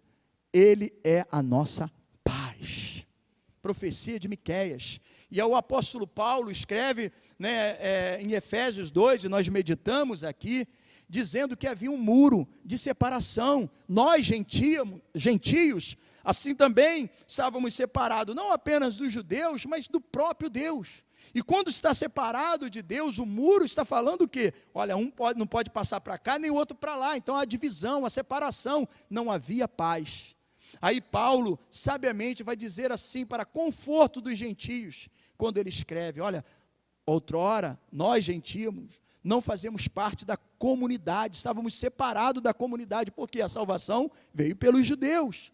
Ele é a nossa paz. Profecia de Miqueias. E o apóstolo Paulo escreve, né, em Efésios 2, e nós meditamos aqui, dizendo que havia um muro de separação. Nós, gentios, assim também estávamos separados, não apenas dos judeus, mas do próprio Deus. E quando está separado de Deus, o muro está falando o quê? Olha, não pode passar para cá, nem o outro para lá. Então a divisão, a separação, não havia paz. Aí Paulo, sabiamente, vai dizer assim, para conforto dos gentios, quando ele escreve, olha, outrora, nós gentios, não fazemos parte da comunidade, estávamos separados da comunidade, porque a salvação veio pelos judeus.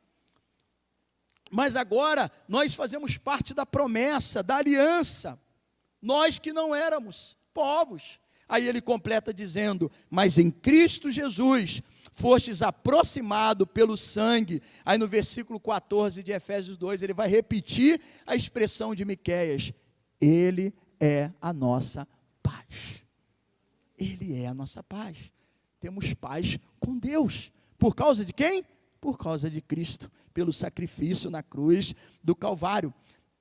Mas agora, nós fazemos parte da promessa, da aliança, nós que não éramos povos. Aí ele completa dizendo, mas em Cristo Jesus, fostes aproximado pelo sangue. Aí no versículo 14 de Efésios 2, ele vai repetir a expressão de Miqueias, Ele é a nossa paz. Ele é a nossa paz. Temos paz com Deus. Por causa de quem? Por causa de Cristo, pelo sacrifício na cruz do Calvário.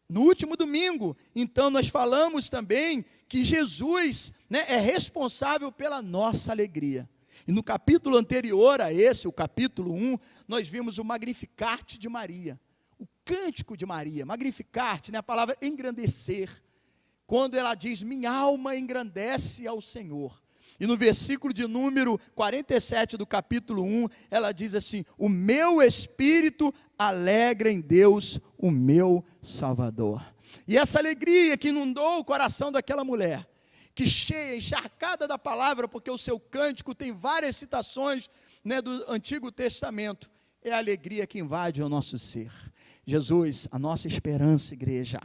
No último domingo, então, nós falamos também que Jesus, né, é responsável pela nossa alegria. E no capítulo anterior a esse, o capítulo 1, nós vimos o Magnificat de Maria, o cântico de Maria. Magnificat, né, a palavra engrandecer, quando ela diz, minha alma engrandece ao Senhor. E no versículo de número 47 do capítulo 1, ela diz assim, o meu espírito alegra em Deus, o meu Salvador. E essa alegria que inundou o coração daquela mulher, que cheia, encharcada da palavra, porque o seu cântico tem várias citações, né, do Antigo Testamento, é a alegria que invade o nosso ser. Jesus, a nossa esperança, igreja.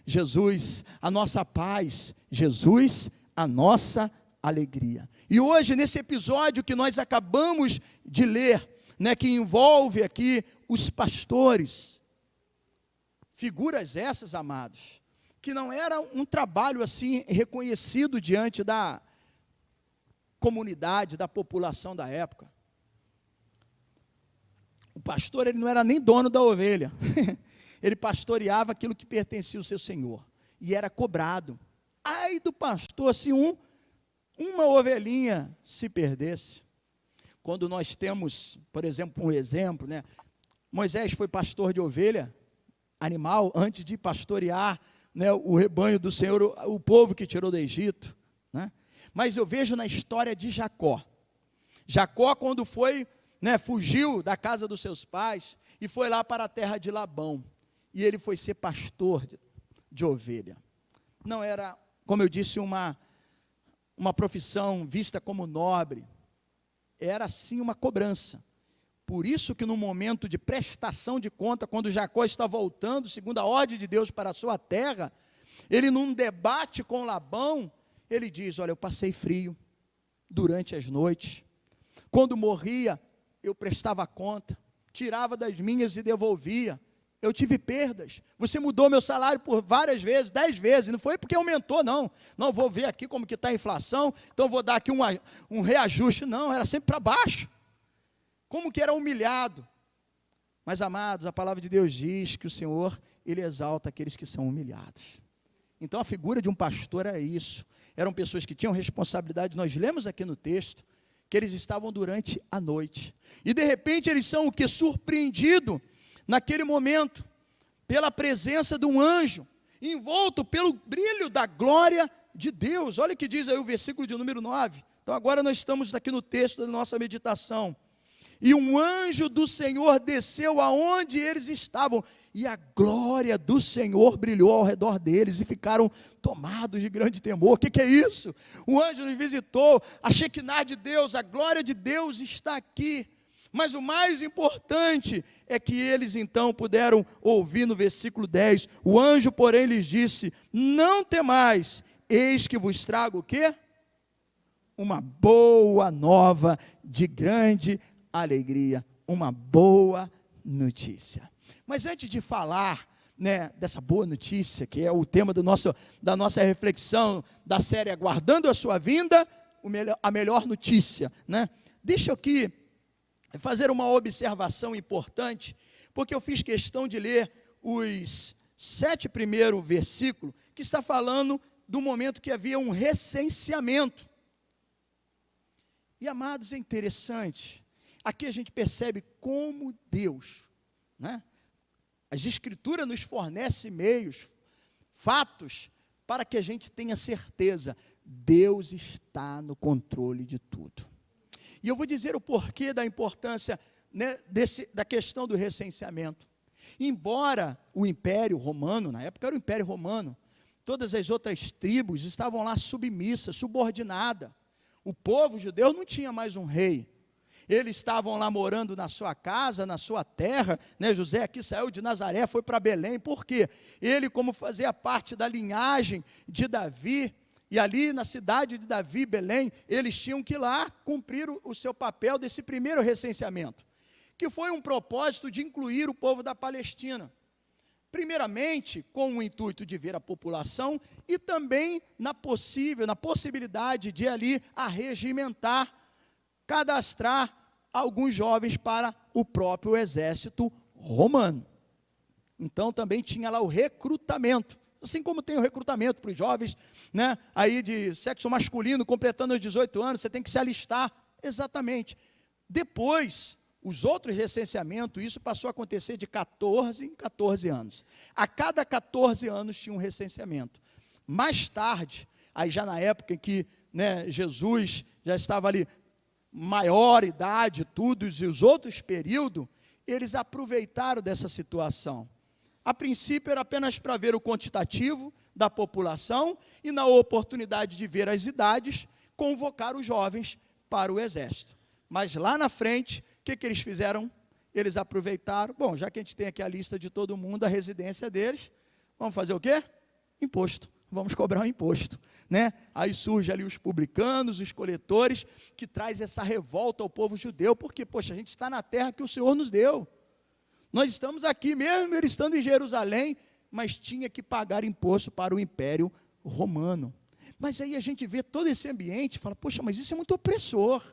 Jesus, a nossa paz. Jesus, a nossa alegria. E hoje, nesse episódio que nós acabamos de ler, né, que envolve aqui os pastores, figuras essas, amados, que não era um trabalho assim reconhecido diante da comunidade, da população da época. O pastor, ele não era nem dono da ovelha, ele pastoreava aquilo que pertencia ao seu senhor, e era cobrado. Ai do pastor, se uma ovelhinha se perdesse. Quando nós temos, por exemplo, um exemplo, né? Moisés foi pastor de ovelha, animal, antes de pastorear, né, o rebanho do Senhor, o povo que tirou do Egito, né? Mas eu vejo na história de Jacó. Jacó, quando foi, né, fugiu da casa dos seus pais e foi lá para a terra de Labão. E ele foi ser pastor de ovelha. Não era, como eu disse, uma uma profissão vista como nobre. Era sim uma cobrança. Por isso que no momento de prestação de conta, quando Jacó está voltando, segundo a ordem de Deus para a sua terra, ele num debate com Labão, ele diz, olha, eu passei frio durante as noites, quando morria, eu prestava conta, tirava das minhas e devolvia, eu tive perdas, você mudou meu salário por várias vezes, 10 vezes, não foi porque aumentou não vou ver aqui como que está a inflação, então vou dar aqui um reajuste, não, era sempre para baixo, como que era humilhado. Mas amados, a palavra de Deus diz que o Senhor, Ele exalta aqueles que são humilhados. Então a figura de um pastor era isso, eram pessoas que tinham responsabilidade, nós lemos aqui no texto, que eles estavam durante a noite, e de repente eles são o que? Surpreendidos, naquele momento, pela presença de um anjo, envolto pelo brilho da glória de Deus. Olha o que diz aí o versículo de número 9, então agora nós estamos aqui no texto da nossa meditação, e um anjo do Senhor desceu aonde eles estavam, e a glória do Senhor brilhou ao redor deles, e ficaram tomados de grande temor. O que é isso? O anjo nos visitou, a Shekinah de Deus, a glória de Deus está aqui, mas o mais importante é que eles então puderam ouvir no versículo 10, o anjo porém lhes disse, não temais, eis que vos trago o quê? Uma boa nova de grande alegria, uma boa notícia. Mas antes de falar, né, dessa boa notícia, que é o tema da nossa reflexão da série Aguardando a Sua Vinda, a melhor notícia, né? Deixa eu aqui fazer uma observação importante, porque eu fiz questão de ler os 7 primeiros versículos, que está falando do momento que havia um recenseamento. E amados, é interessante, aqui a gente percebe como Deus, né? As Escrituras nos fornecem meios, fatos, para que a gente tenha certeza, Deus está no controle de tudo. E eu vou dizer o porquê da importância, né, da questão do recenseamento. Embora o Império Romano, na época era o Império Romano, todas as outras tribos estavam lá submissas, subordinadas. O povo judeu não tinha mais um rei. Eles estavam lá morando na sua casa, na sua terra, né? José aqui saiu de Nazaré, foi para Belém, por quê? Ele, como fazia parte da linhagem de Davi, e ali na cidade de Davi, Belém, eles tinham que ir lá cumprir o seu papel desse primeiro recenseamento, que foi um propósito de incluir o povo da Palestina, primeiramente com o intuito de ver a população e também na possibilidade de ali arregimentar, cadastrar alguns jovens para o próprio exército romano. Então também tinha lá o recrutamento, assim como tem o recrutamento para os jovens, né, aí de sexo masculino, completando os 18 anos, você tem que se alistar, exatamente. Depois, os outros recenseamentos, isso passou a acontecer de 14 em 14 anos. A cada 14 anos tinha um recenseamento. Mais tarde, aí já na época em que, né, Jesus já estava ali, maior idade, tudo, e os outros períodos, eles aproveitaram dessa situação. A princípio era apenas para ver o quantitativo da população e na oportunidade de ver as idades, convocar os jovens para o exército. Mas lá na frente, o que eles fizeram? Eles aproveitaram, bom, já que a gente tem aqui a lista de todo mundo, a residência deles, vamos fazer o quê? Imposto. Vamos cobrar um imposto, né? Aí surge ali os publicanos, os coletores, que traz essa revolta ao povo judeu, porque, poxa, a gente está na terra que o Senhor nos deu, nós estamos aqui, mesmo ele estando em Jerusalém, mas tinha que pagar imposto para o Império Romano. Mas aí a gente vê todo esse ambiente e fala, poxa, mas isso é muito opressor,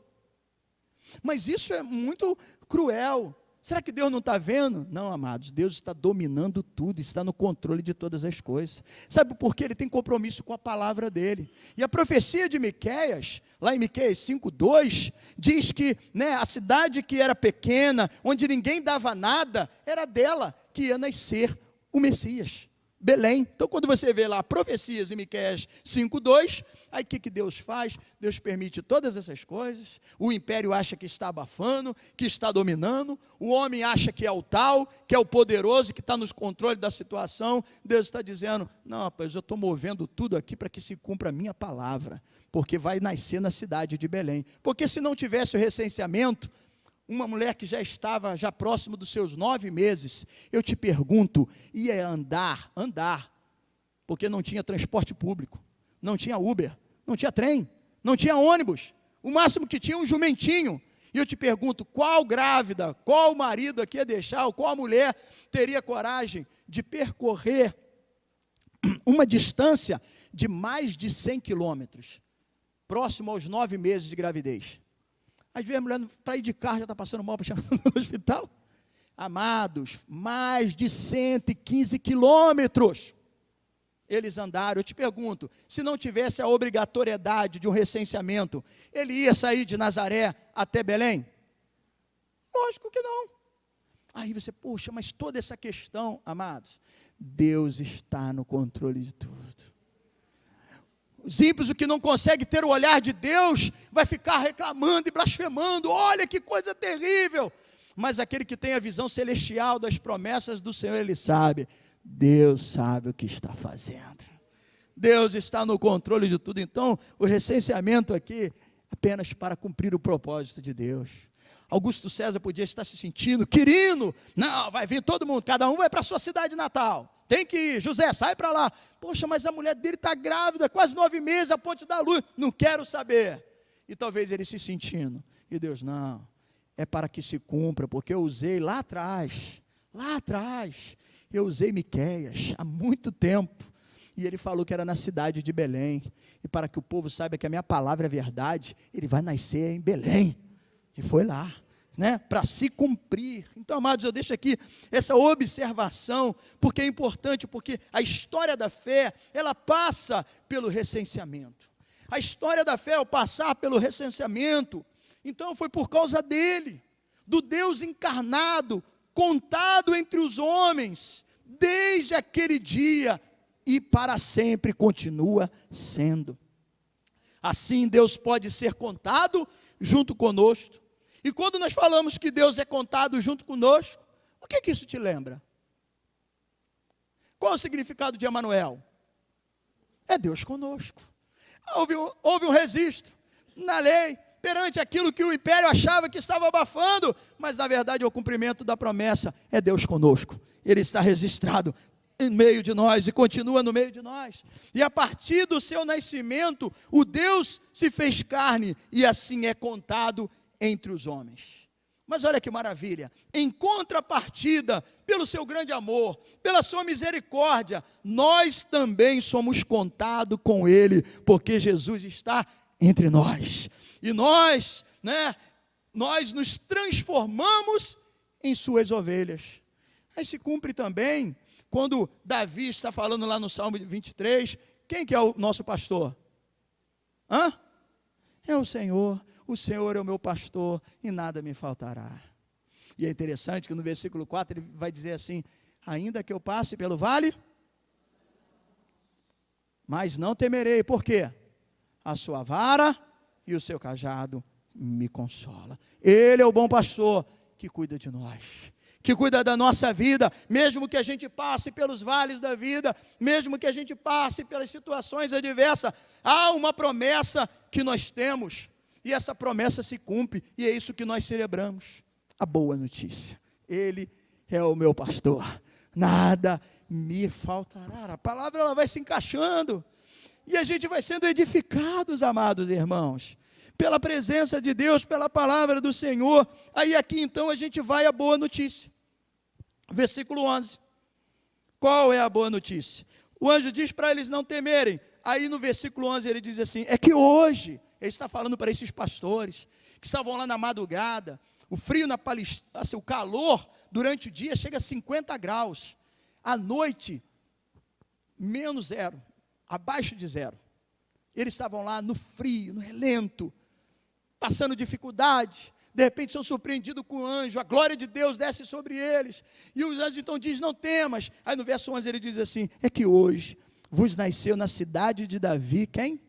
mas isso é muito cruel. Será que Deus não está vendo? Não, amados, Deus está dominando tudo, está no controle de todas as coisas. Sabe por quê? Ele tem compromisso com a palavra dele. E a profecia de Miqueias, lá em Miqueias 5:2, diz que, né, a cidade que era pequena, onde ninguém dava nada, era dela que ia nascer o Messias. Belém. Então, quando você vê lá profecias em Miqueias 5:2, aí o que Deus faz? Deus permite todas essas coisas. O império acha que está abafando, que está dominando. O homem acha que é o tal, que é o poderoso, que está nos controles da situação. Deus está dizendo, não, rapaz, eu estou movendo tudo aqui para que se cumpra a minha palavra, porque vai nascer na cidade de Belém. Porque se não tivesse o recenseamento, uma mulher que já estava próximo dos seus 9 meses, eu te pergunto, ia andar, porque não tinha transporte público, não tinha Uber, não tinha trem, não tinha ônibus, o máximo que tinha um jumentinho. E eu te pergunto, qual grávida, qual marido aqui ia deixar, ou qual mulher teria coragem de percorrer uma distância de mais de 100 quilômetros, próximo aos 9 meses de gravidez? Às vezes a mulher, para ir de carro, já está passando mal para chegar no hospital. Amados, mais de 115 quilômetros eles andaram. Eu te pergunto, se não tivesse a obrigatoriedade de um recenseamento, ele ia sair de Nazaré até Belém? Lógico que não. Aí você, poxa, mas toda essa questão, amados, Deus está no controle de tudo. Os ímpios, o que não consegue ter o olhar de Deus, vai ficar reclamando e blasfemando, olha que coisa terrível. Mas aquele que tem a visão celestial das promessas do Senhor, ele sabe, Deus sabe o que está fazendo. Deus está no controle de tudo. Então, o recenseamento aqui, apenas para cumprir o propósito de Deus. Augusto César podia estar se sentindo, querendo, não, vai vir todo mundo, cada um vai para a sua cidade natal. Tem que ir, José, sai para lá. Poxa, mas a mulher dele está grávida, quase 9 meses, a ponte da luz. Não quero saber. E talvez ele se sentindo. E Deus, não, é para que se cumpra, porque eu usei lá atrás, eu usei Miqueias há muito tempo. E ele falou que era na cidade de Belém. E para que o povo saiba que a minha palavra é verdade, ele vai nascer em Belém. E foi lá, né, para se cumprir. Então, amados, eu deixo aqui essa observação, porque é importante, porque a história da fé, ela passa pelo recenseamento. A história da fé, ao passar pelo recenseamento, então foi por causa dele, do Deus encarnado, contado entre os homens, desde aquele dia, e para sempre continua sendo. Assim, Deus pode ser contado junto conosco. E quando nós falamos que Deus é contado junto conosco, o que isso te lembra? Qual é o significado de Emanuel? É Deus conosco. Houve um registro na lei, perante aquilo que o império achava que estava abafando, mas na verdade é o cumprimento da promessa, é Deus conosco. Ele está registrado em meio de nós e continua no meio de nós. E a partir do seu nascimento, o Deus se fez carne e assim é contado entre os homens. Mas olha que maravilha, em contrapartida, pelo seu grande amor, pela sua misericórdia, nós também somos contados com Ele, porque Jesus está entre nós. E nós nos transformamos em suas ovelhas. Aí se cumpre também, quando Davi está falando lá no Salmo 23, quem que é o nosso pastor? É o Senhor é o meu pastor e nada me faltará. E é interessante que no versículo 4 ele vai dizer assim, ainda que eu passe pelo vale, mas não temerei, por quê? A sua vara e o seu cajado me consola. Ele é o bom pastor que cuida de nós, que cuida da nossa vida, mesmo que a gente passe pelos vales da vida, mesmo que a gente passe pelas situações adversas, há uma promessa que nós temos, e essa promessa se cumpre, e é isso que nós celebramos, a boa notícia, Ele é o meu pastor, nada me faltará. A palavra ela vai se encaixando, e a gente vai sendo edificados, amados irmãos, pela presença de Deus, pela palavra do Senhor. Aí aqui então a gente vai à boa notícia, versículo 11, qual é a boa notícia? O anjo diz para eles não temerem, aí no versículo 11 ele diz assim, é que hoje, ele está falando para esses pastores, que estavam lá na madrugada, o frio na Palestina, assim, o calor durante o dia chega a 50 graus, à noite, menos zero, abaixo de zero, eles estavam lá no frio, no relento, passando dificuldade, De repente são surpreendidos com o anjo, a glória de Deus desce sobre eles. E os anjos então dizem, não temas. Aí no verso 11 ele diz assim, é que hoje vos nasceu na cidade de Davi, quem?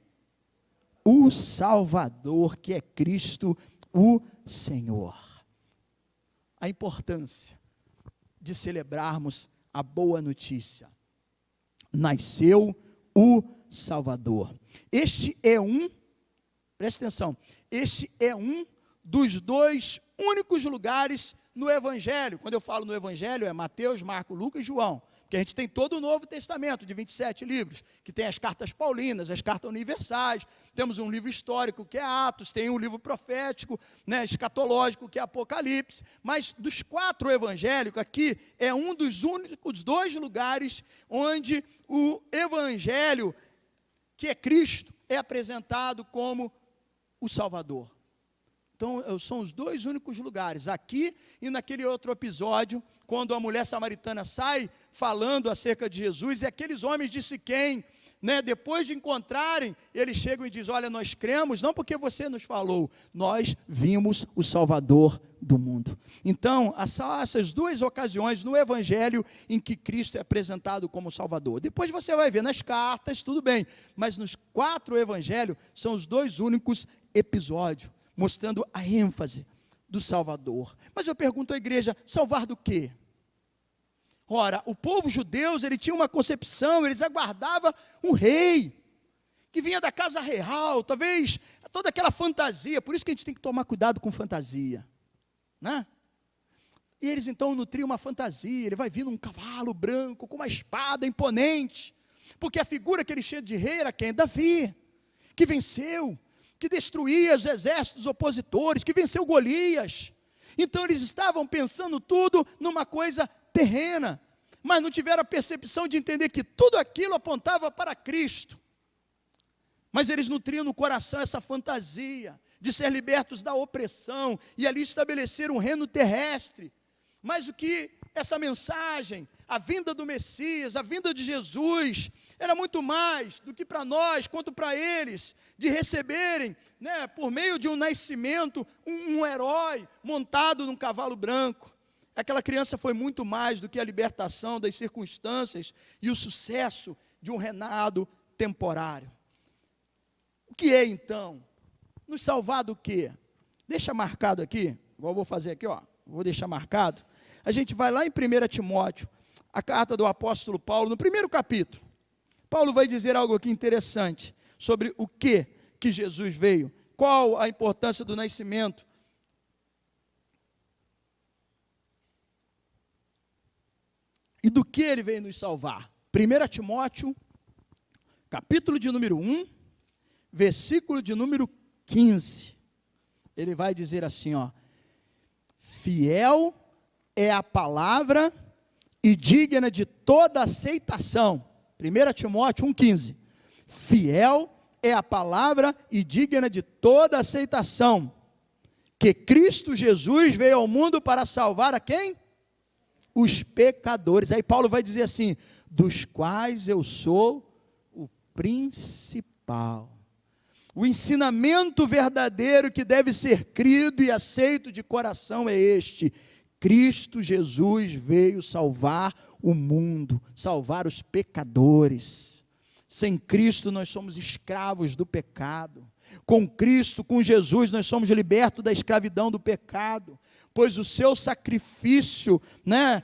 O Salvador, que é Cristo, o Senhor. A importância de celebrarmos a boa notícia. Nasceu o Salvador. Presta atenção, este é um dos dois únicos lugares no Evangelho. Quando eu falo no Evangelho, é Mateus, Marcos, Lucas e João. Porque a gente tem todo o Novo Testamento, de 27 livros, que tem as cartas paulinas, as cartas universais, temos um livro histórico, que é Atos, tem um livro profético, né, escatológico, que é Apocalipse, mas dos 4 evangélicos, aqui é um dos únicos 2 lugares onde o Evangelho, que é Cristo, é apresentado como o Salvador. Então, são os 2 únicos lugares, aqui e naquele outro episódio, quando a mulher samaritana sai falando acerca de Jesus, e aqueles homens de Siquém, né, depois de encontrarem, eles chegam e dizem, olha, nós cremos, não porque você nos falou, nós vimos o Salvador do mundo. Então, essas 2 ocasiões no Evangelho em que Cristo é apresentado como Salvador. Depois você vai ver nas cartas, tudo bem, mas nos 4 Evangelhos, são os 2 únicos episódios, mostrando a ênfase do Salvador. Mas eu pergunto à igreja, salvar do quê? Ora, o povo judeu, ele tinha uma concepção, eles aguardavam um rei, que vinha da casa real, talvez toda aquela fantasia, por isso que a gente tem que tomar cuidado com fantasia, né? E eles então nutriam uma fantasia, ele vai vir num cavalo branco, com uma espada imponente, porque a figura que ele tinha de rei era quem? Davi, que venceu, que destruía os exércitos opositores, que venceu Golias. Então eles estavam pensando tudo numa coisa terrena, mas não tiveram a percepção de entender que tudo aquilo apontava para Cristo. Mas eles nutriam no coração essa fantasia de ser libertos da opressão e ali estabelecer um reino terrestre. Mas o que essa mensagem, a vinda do Messias, a vinda de Jesus, era muito mais do que para nós, quanto para eles, de receberem, né, por meio de um nascimento, um herói montado num cavalo branco. Aquela criança foi muito mais do que a libertação das circunstâncias e o sucesso de um reinado temporário. O que é então? Nos salvar do quê? Deixa marcado aqui, igual eu vou fazer aqui, ó, vou deixar marcado. A gente vai lá em 1 Timóteo, a carta do apóstolo Paulo, no 1º capítulo. Paulo vai dizer algo aqui interessante sobre o que Jesus veio, qual a importância do nascimento. E do que ele veio nos salvar? 1 Timóteo, capítulo de número 1, versículo de número 15. Ele vai dizer assim, ó, fiel é a palavra e digna de toda aceitação. 1 Timóteo 1,15. Fiel é a palavra e digna de toda aceitação, que Cristo Jesus veio ao mundo para salvar a quem? Os pecadores. Aí Paulo vai dizer assim, dos quais eu sou o principal. O ensinamento verdadeiro que deve ser crido e aceito de coração é este: Cristo Jesus veio salvar o mundo, salvar os pecadores. Sem Cristo nós somos escravos do pecado. Com Cristo, com Jesus, nós somos libertos da escravidão do pecado, pois o seu sacrifício, né,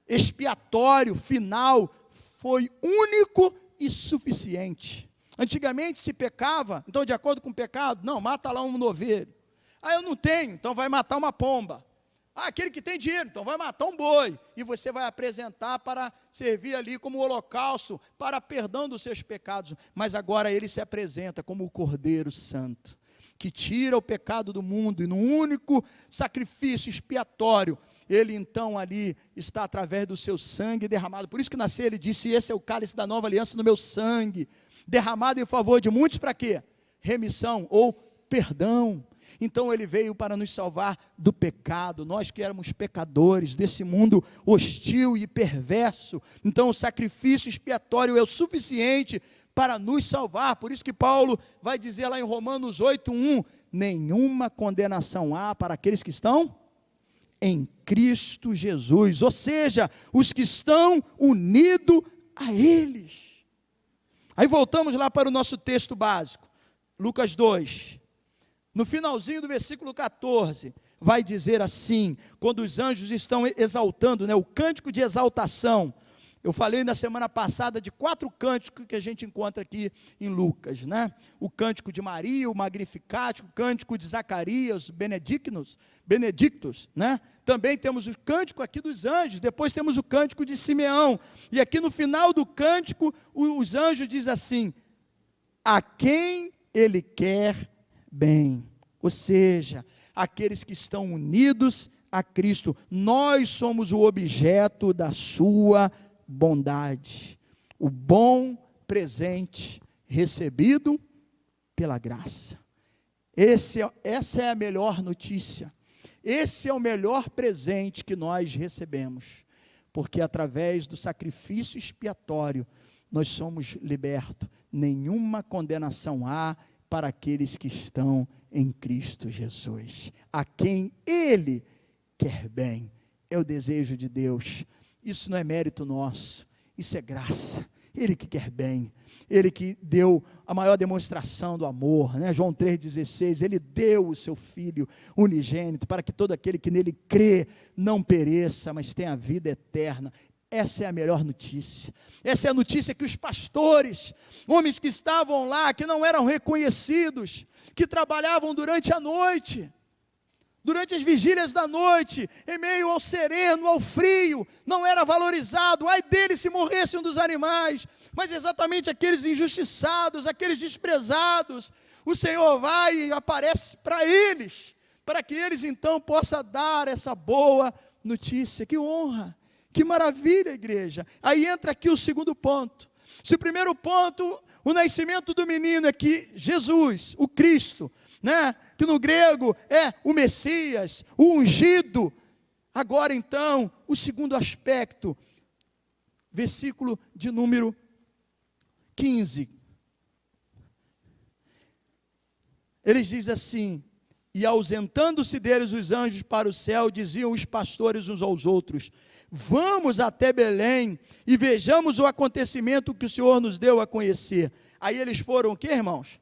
expiatório, final, foi único e suficiente. Antigamente se pecava, então de acordo com o pecado, não, mata lá um novilho. Ah, eu não tenho, então vai matar uma pomba. Ah, aquele que tem dinheiro, então vai matar um boi. E você vai apresentar para servir ali como holocausto, para perdão dos seus pecados. Mas agora ele se apresenta como o Cordeiro Santo, que tira o pecado do mundo, e no único sacrifício expiatório, ele então ali está através do seu sangue derramado. Por isso que nasceu, ele disse, esse é o cálice da nova aliança no meu sangue, derramado em favor de muitos, para quê? Remissão ou perdão. Então ele veio para nos salvar do pecado, nós que éramos pecadores, desse mundo hostil e perverso. Então o sacrifício expiatório é o suficiente para nos salvar. Por isso que Paulo vai dizer lá em Romanos 8:1, nenhuma condenação há para aqueles que estão em Cristo Jesus, ou seja, os que estão unidos a eles. Aí voltamos lá para o nosso texto básico, Lucas 2, no finalzinho do versículo 14, vai dizer assim, quando os anjos estão exaltando, o cântico de exaltação. Eu falei na semana passada de 4 cânticos que a gente encontra aqui em Lucas, O cântico de Maria, o Magnificat, o cântico de Zacarias, Benedictus, Também temos o cântico aqui dos anjos, depois temos o cântico de Simeão. E aqui no final do cântico, os anjos dizem assim, a quem ele quer bem. Ou seja, aqueles que estão unidos a Cristo. Nós somos o objeto da sua bondade, o bom presente recebido pela graça. Essa é a melhor notícia, esse é o melhor presente que nós recebemos, porque através do sacrifício expiatório, nós somos libertos, nenhuma condenação há para aqueles que estão em Cristo Jesus, a quem Ele quer bem, é o desejo de Deus. Isso não é mérito nosso, isso é graça. Ele que quer bem, Ele que deu a maior demonstração do amor, João 3,16, Ele deu o seu Filho unigênito, para que todo aquele que nele crê, não pereça, mas tenha a vida eterna. Essa é a melhor notícia, essa é a notícia que os pastores, homens que estavam lá, que não eram reconhecidos, que trabalhavam durante a noite, durante as vigílias da noite, em meio ao sereno, ao frio, não era valorizado, ai dele se morresse um dos animais, mas exatamente aqueles injustiçados, aqueles desprezados, o Senhor vai e aparece para eles, para que eles então possam dar essa boa notícia. Que honra, que maravilha, igreja. Aí entra aqui o segundo ponto. Se o primeiro ponto, o nascimento do menino é que Jesus, o Cristo, que no grego é o Messias, o ungido. Agora então, o segundo aspecto, versículo de número 15. Eles dizem assim, e ausentando-se deles os anjos para o céu, diziam os pastores uns aos outros, vamos até Belém e vejamos o acontecimento que o Senhor nos deu a conhecer. Aí eles foram o quê, irmãos?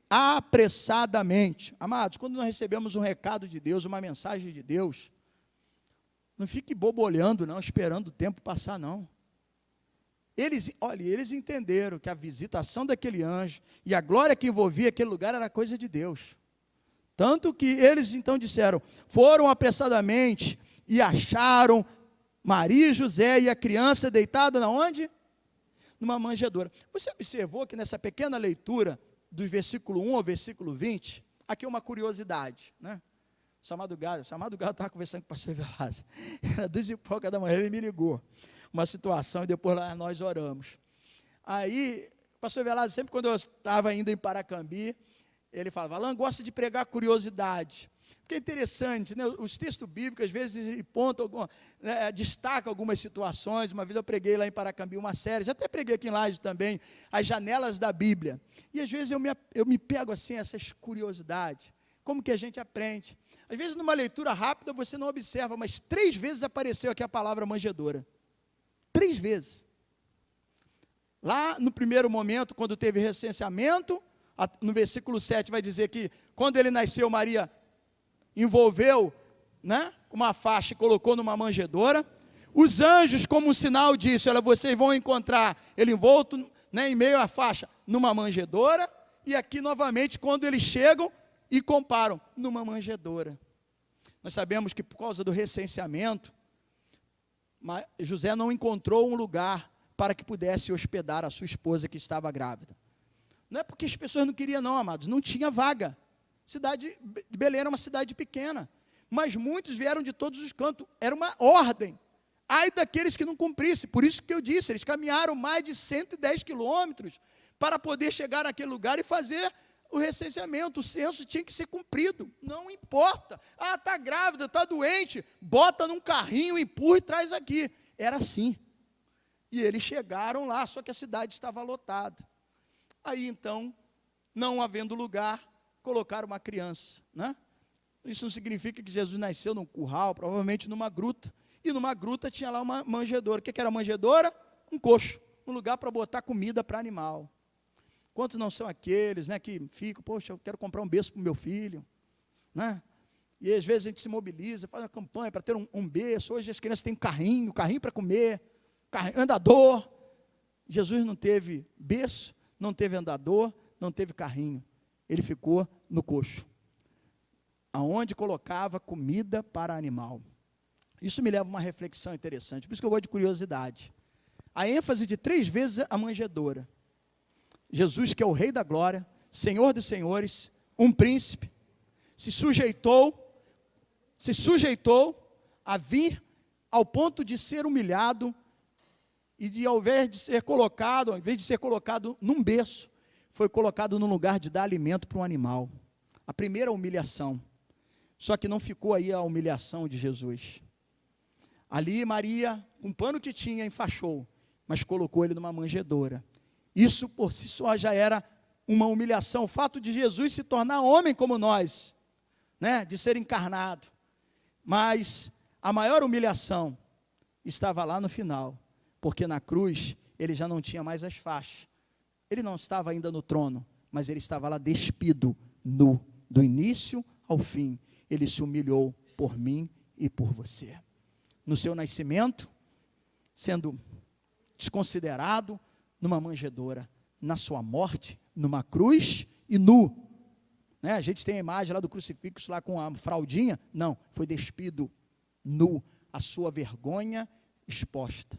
Apressadamente. Amados, quando nós recebemos um recado de Deus, uma mensagem de Deus, não fique bobolhando não, esperando o tempo passar não. Eles entenderam que a visitação daquele anjo e a glória que envolvia aquele lugar era coisa de Deus. Tanto que eles então disseram, foram apressadamente e acharam Maria e José e a criança deitada na onde? Numa manjedoura. Você observou que nessa pequena leitura, do versículo 1 ao versículo 20, aqui é uma curiosidade, O Samadugado estava conversando com o pastor Velasco, era 2h pouca da manhã, ele me ligou, uma situação, e depois lá nós oramos. Aí, o pastor Velasco, sempre quando eu estava indo em Paracambi, ele falava, Alan, gosta de pregar curiosidade, porque é interessante, os textos bíblicos, às vezes, destacam algumas situações. Uma vez eu preguei lá em Paracambi uma série, já até preguei aqui em Laje também, as janelas da Bíblia, e às vezes eu me pego assim, essas curiosidades, como que a gente aprende, às vezes numa leitura rápida você não observa, mas 3 vezes apareceu aqui a palavra manjedoura, 3 vezes, lá no primeiro momento, quando teve recenseamento, no versículo 7 vai dizer que, quando ele nasceu, Maria envolveu, uma faixa e colocou numa manjedoura. Os anjos, como um sinal disso, vocês vão encontrar ele envolto, em meio à faixa, numa manjedoura. E aqui novamente, quando eles chegam e comparam, numa manjedoura. Nós sabemos que por causa do recenseamento, José não encontrou um lugar para que pudesse hospedar a sua esposa que estava grávida. Não é porque as pessoas não queriam não, amados, não tinha vaga. Cidade de Belém era uma cidade pequena, mas muitos vieram de todos os cantos, era uma ordem, ai daqueles que não cumprissem. Por isso que eu disse, eles caminharam mais de 110 quilômetros, para poder chegar naquele lugar e fazer o recenseamento. O censo tinha que ser cumprido, não importa, está grávida, está doente, bota num carrinho, empurra e traz aqui, era assim, e eles chegaram lá, só que a cidade estava lotada. Aí então, não havendo lugar, colocaram uma criança, né? Isso não significa que Jesus nasceu num curral, provavelmente numa gruta. E numa gruta tinha lá uma manjedoura. O que era a manjedoura? Um coxo, um lugar para botar comida para animal. Quantos não são aqueles, né, que ficam, poxa, eu quero comprar um berço para o meu filho, né? E às vezes a gente se mobiliza, faz uma campanha para ter um berço. Hoje as crianças têm carrinho para comer, andador. Jesus não teve berço, não teve andador, não teve carrinho. Ele ficou no coxo, aonde colocava comida para animal. Isso me leva a uma reflexão interessante, por isso que eu gosto de curiosidade. A ênfase de 3 vezes a manjedoura. Jesus, que é o Rei da Glória, Senhor dos Senhores, um príncipe, se sujeitou a vir ao ponto de ser humilhado e de, ao invés de ser colocado num berço, foi colocado no lugar de dar alimento para um animal. A primeira humilhação. Só que não ficou aí a humilhação de Jesus. Ali Maria, com o pano que tinha, enfaixou, mas colocou ele numa manjedoura. Isso por si só já era uma humilhação. O fato de Jesus se tornar homem como nós, né, de ser encarnado. Mas a maior humilhação estava lá no final, porque na cruz ele já não tinha mais as faixas. Ele não estava ainda no trono, mas ele estava lá despido, nu, do início ao fim. Ele se humilhou por mim e por você. No seu nascimento, sendo desconsiderado numa manjedoura, na sua morte, numa cruz e nu. Né? A gente tem a imagem lá do crucifixo, lá com a fraldinha. Não, foi despido, nu, a sua vergonha exposta,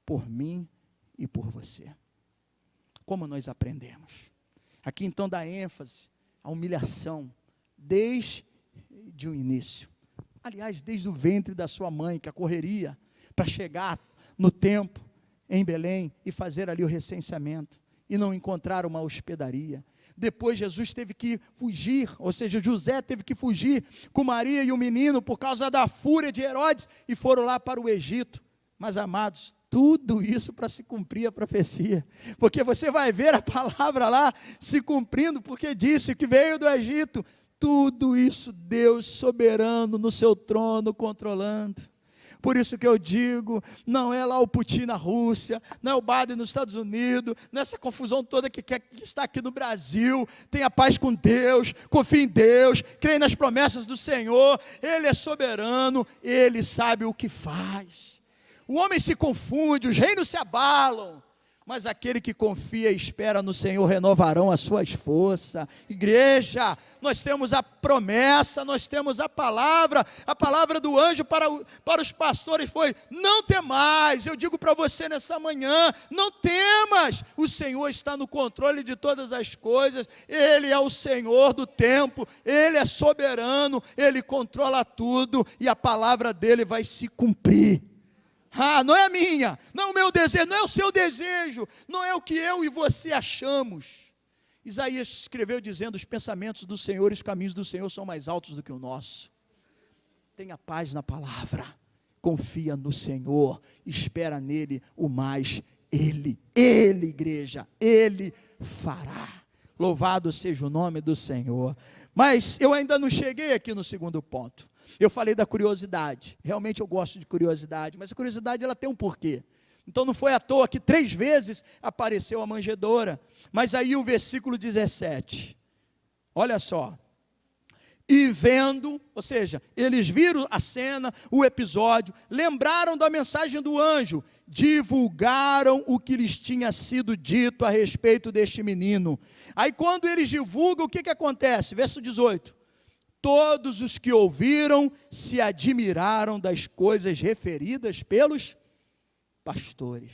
por mim e por você. Como nós aprendemos? Aqui então dá ênfase à humilhação, desde o início. Aliás, desde o ventre da sua mãe, que a correria para chegar no templo, em Belém, e fazer ali o recenseamento, e não encontrar uma hospedaria. Depois Jesus teve que fugir, ou seja, José teve que fugir com Maria e o menino, por causa da fúria de Herodes, e foram lá para o Egito. Mas amados, tudo isso para se cumprir a profecia, porque você vai ver a palavra lá se cumprindo, porque disse que veio do Egito. Tudo isso Deus soberano no seu trono controlando. Por isso que eu digo, não é lá o Putin na Rússia, não é o Biden nos Estados Unidos, não é essa confusão toda que está aqui no Brasil. Tenha paz com Deus, confie em Deus, creia nas promessas do Senhor. Ele é soberano, Ele sabe o que faz. O homem se confunde, os reinos se abalam, mas aquele que confia e espera no Senhor renovarão as suas forças. Igreja, nós temos a promessa, nós temos a palavra do anjo para os pastores foi: não temais. Eu digo para você nessa manhã, não temas, o Senhor está no controle de todas as coisas, Ele é o Senhor do tempo, Ele é soberano, Ele controla tudo, e a palavra dEle vai se cumprir. Não é a minha, não é o meu desejo, não é o seu desejo, não é o que eu e você achamos. Isaías escreveu dizendo: os pensamentos do Senhor e os caminhos do Senhor são mais altos do que o nosso. Tenha paz na palavra, confia no Senhor, espera nele o mais. Ele, igreja, Ele fará. Louvado seja o nome do Senhor. Mas eu ainda não cheguei aqui no segundo ponto. Eu falei da curiosidade, realmente eu gosto de curiosidade, mas a curiosidade ela tem um porquê. Então não foi à toa que 3 vezes apareceu a manjedoura. Mas aí o versículo 17, olha só: e vendo, ou seja, eles viram a cena, o episódio, lembraram da mensagem do anjo, divulgaram o que lhes tinha sido dito a respeito deste menino. Aí quando eles divulgam, o que acontece? Verso 18. Todos os que ouviram se admiraram das coisas referidas pelos pastores.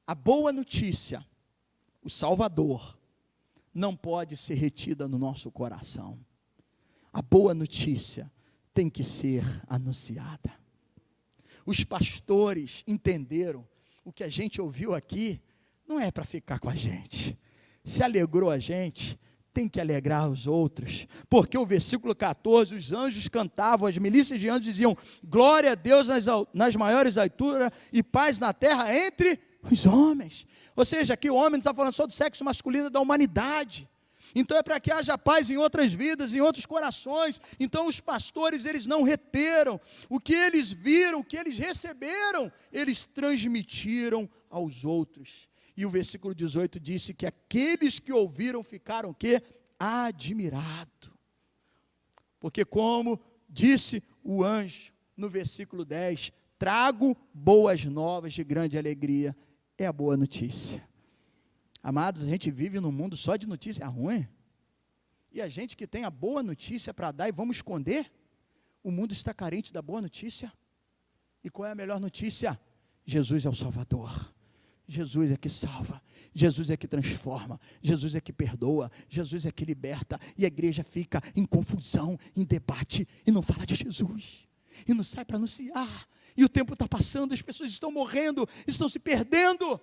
A boa notícia, o Salvador, não pode ser retida no nosso coração. A boa notícia tem que ser anunciada. Os pastores entenderam o que a gente ouviu aqui, não é para ficar com a gente. Se alegrou a gente, tem que alegrar os outros, porque o versículo 14, os anjos cantavam, as milícias de anjos diziam: glória a Deus nas maiores alturas e paz na terra entre Os homens. Ou seja, aqui o homem não está falando só do sexo masculino, da humanidade. Então é para que haja paz em outras vidas, em outros corações. Então os pastores, eles não reteram. O que eles viram, o que eles receberam, eles transmitiram aos outros. E o versículo 18 disse que aqueles que ouviram ficaram o quê? Admirados. Porque como disse o anjo no versículo 10, trago boas novas de grande alegria. É a boa notícia. Amados, a gente vive num mundo só de notícia ruim. E a gente que tem a boa notícia para dar e vamos esconder, o mundo está carente da boa notícia. E qual é a melhor notícia? Jesus é o Salvador. Jesus é que salva. Jesus é que transforma. Jesus é que perdoa. Jesus é que liberta. E a igreja fica em confusão, em debate, e não fala de Jesus. E não sai para anunciar. E o tempo está passando, as pessoas estão morrendo, estão se perdendo.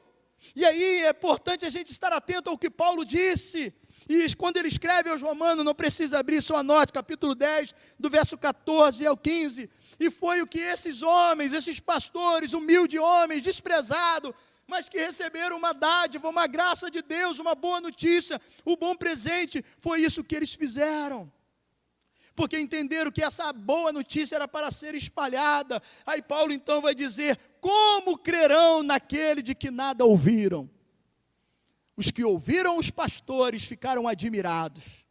E aí é importante a gente estar atento ao que Paulo disse. E quando ele escreve aos Romanos, não precisa abrir sua nota, capítulo 10, do verso 14 ao 15. E foi o que esses homens, esses pastores, humildes homens, desprezados, mas que receberam uma dádiva, uma graça de Deus, uma boa notícia, um bom presente, foi isso que eles fizeram. Porque entenderam que essa boa notícia era para ser espalhada. Aí Paulo então vai dizer, como crerão naquele de que nada ouviram? Os que ouviram os pastores ficaram admirados.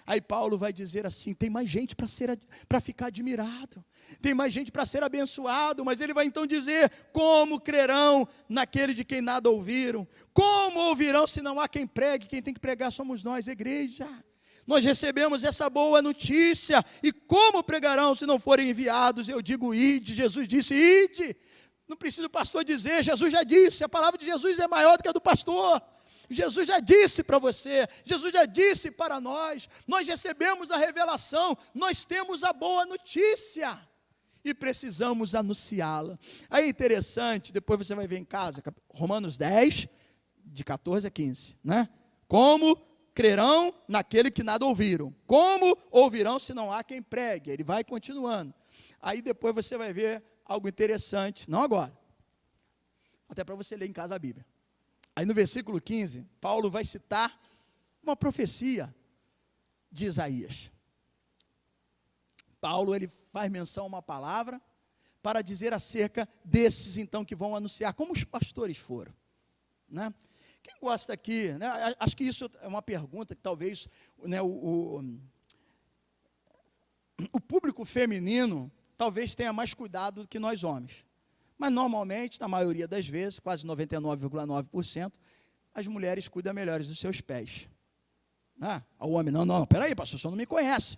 Aí Paulo vai dizer assim, tem mais gente para ficar admirado, tem mais gente para ser abençoado, mas ele vai então dizer, como crerão naquele de quem nada ouviram? Como ouvirão se não há quem pregue? Quem tem que pregar somos nós, a igreja. Nós recebemos essa boa notícia, e como pregarão se não forem enviados? Eu digo ide, Jesus disse ide, não precisa o pastor dizer, Jesus já disse, a palavra de Jesus é maior do que a do pastor, Jesus já disse para você, Jesus já disse para nós recebemos a revelação, nós temos a boa notícia, e precisamos anunciá-la. Aí é interessante, depois você vai ver em casa, Romanos 10, de 14 a 15, né? Como crerão naquele que nada ouviram? Como ouvirão se não há quem pregue? Ele vai continuando. Aí depois você vai ver algo interessante, não agora, até para você ler em casa a Bíblia. Aí no versículo 15, Paulo vai citar uma profecia de Isaías. Paulo, ele faz menção a uma palavra para dizer acerca desses então que vão anunciar, como os pastores foram, né? Quem gosta aqui, né, acho que isso é uma pergunta que talvez, né, o público feminino talvez tenha mais cuidado do que nós homens. Mas normalmente, na maioria das vezes, quase 99,9%, as mulheres cuidam melhores dos seus pés. O homem, não, peraí, pastor, o senhor não me conhece.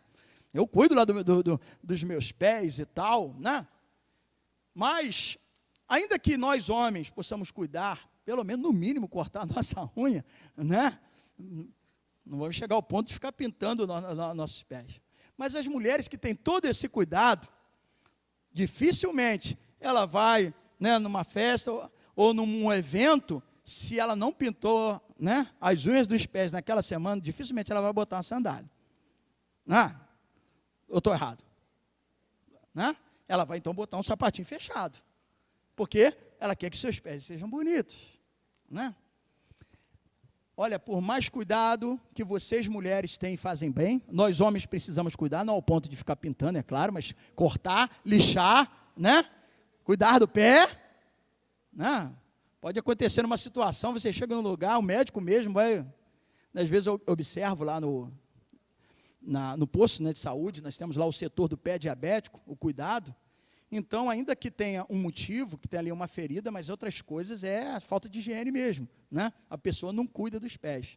Eu cuido lá dos meus pés e tal, né? Mas, ainda que nós homens possamos cuidar, pelo menos no mínimo cortar a nossa unha, né? Não vamos chegar ao ponto de ficar pintando nossos pés. Mas as mulheres que têm todo esse cuidado, dificilmente ela vai, né, numa festa ou num evento, se ela não pintou, né, as unhas dos pés naquela semana, dificilmente ela vai botar uma sandália. Eu estou errado? Né? Ela vai então botar um sapatinho fechado, porque ela quer que seus pés sejam bonitos, né? Olha, por mais cuidado que vocês mulheres têm e fazem bem, nós homens precisamos cuidar, não ao ponto de ficar pintando, é claro, mas cortar, lixar, né? Cuidar do pé, né? Pode acontecer numa situação, você chega num lugar, o médico mesmo vai, às vezes eu observo lá no posto, né, de saúde, nós temos lá o setor do pé diabético, o cuidado. Então, ainda que tenha um motivo, que tenha ali uma ferida, mas outras coisas é a falta de higiene mesmo, né? A pessoa não cuida dos pés.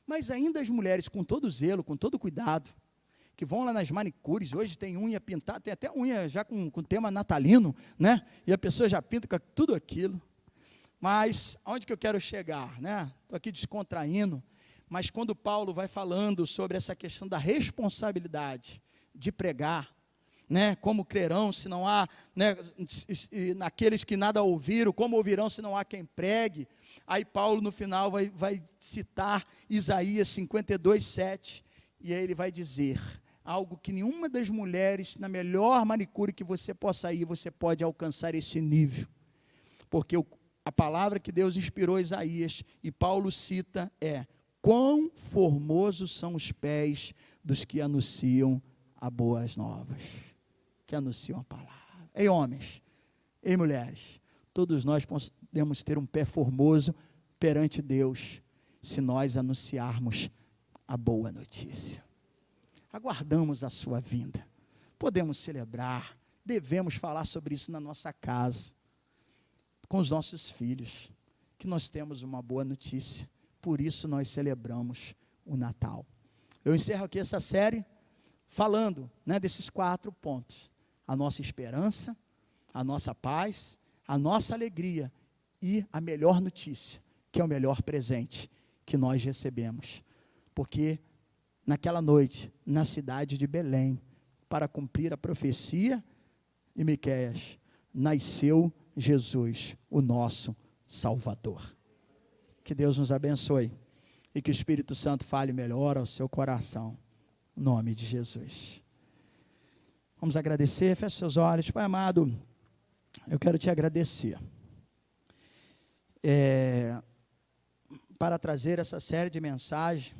Mas ainda as mulheres, com todo zelo, com todo cuidado, que vão lá nas manicures, hoje tem unha pintada, tem até unha já com tema natalino, né? E a pessoa já pinta com tudo aquilo. Mas, aonde que eu quero chegar, né? Estou aqui descontraindo, mas quando Paulo vai falando sobre essa questão da responsabilidade de pregar, né, como crerão se não há, né, naqueles que nada ouviram, como ouvirão se não há quem pregue? Aí Paulo no final vai citar Isaías 52:7, e aí ele vai dizer algo que nenhuma das mulheres, na melhor manicure que você possa ir, você pode alcançar esse nível, porque a palavra que Deus inspirou Isaías, e Paulo cita, é: quão formosos são os pés dos que anunciam as boas novas, que anunciam a palavra. Ei, homens, ei, mulheres, todos nós podemos ter um pé formoso perante Deus, se nós anunciarmos a boa notícia. Aguardamos a sua vinda, podemos celebrar, devemos falar sobre isso na nossa casa, com os nossos filhos, que nós temos uma boa notícia, por isso nós celebramos o Natal. Eu encerro aqui essa série falando, desses 4 pontos: a nossa esperança, a nossa paz, a nossa alegria e a melhor notícia, que é o melhor presente que nós recebemos, porque naquela noite, na cidade de Belém, para cumprir a profecia de Miqueias, nasceu Jesus, o nosso Salvador. Que Deus nos abençoe e que o Espírito Santo fale melhor ao seu coração, em nome de Jesus. Vamos agradecer, feche seus olhos. Pai amado, eu quero te agradecer para trazer essa série de mensagens.